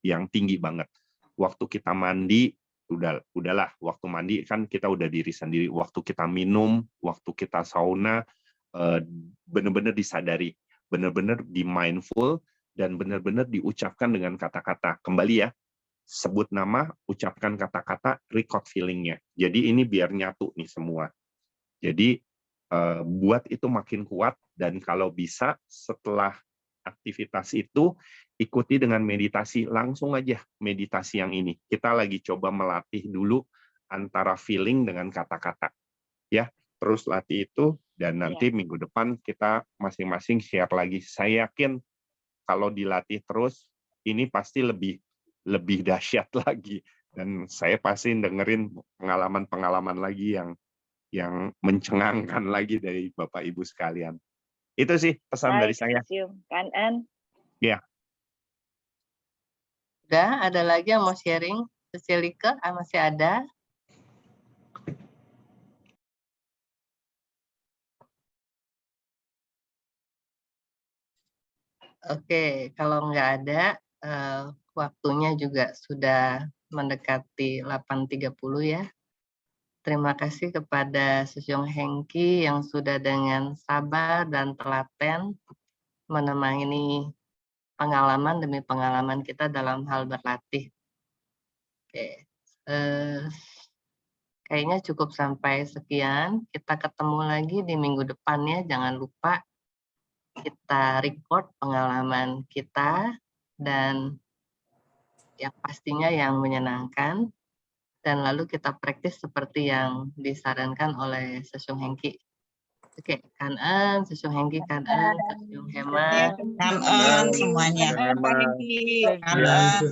yang tinggi banget. Waktu kita mandi, udahlah, waktu mandi kan kita udah diri sendiri. Waktu kita minum, waktu kita sauna, benar-benar disadari, benar-benar di mindful, dan benar-benar diucapkan dengan kata-kata. Kembali ya, sebut nama, ucapkan kata-kata, record feelingnya. Jadi ini biar nyatu nih semua. Jadi buat itu makin kuat, dan kalau bisa setelah aktivitas itu ikuti dengan meditasi, langsung aja meditasi yang ini. Kita lagi coba melatih dulu antara feeling dengan kata-kata. Ya, terus latih itu, dan nanti minggu depan kita masing-masing share lagi. Saya yakin kalau dilatih terus, ini pasti lebih dahsyat lagi. Dan saya pasti dengerin pengalaman-pengalaman lagi yang mencengangkan lagi dari Bapak Ibu sekalian. Itu sih pesan dari saya. Kan. Ya. Udah, ada lagi yang mau sharing? Cecilika, masih ada? Oke, kalau nggak ada, waktunya juga sudah mendekati 8.30 ya. Terima kasih kepada Sesyong Hengki yang sudah dengan sabar dan telaten menemani pengalaman demi pengalaman kita dalam hal berlatih. Oke, kayaknya cukup sampai sekian. Kita ketemu lagi di minggu depannya. Jangan lupa kita record pengalaman kita dan yang pastinya yang menyenangkan. Dan lalu kita praktis seperti yang disarankan oleh Sesyong Hengki. Oke, Kan-en, Sesyong Hengki, Kan-en, Sesyong Hema. Kan-en semuanya. Kan-en.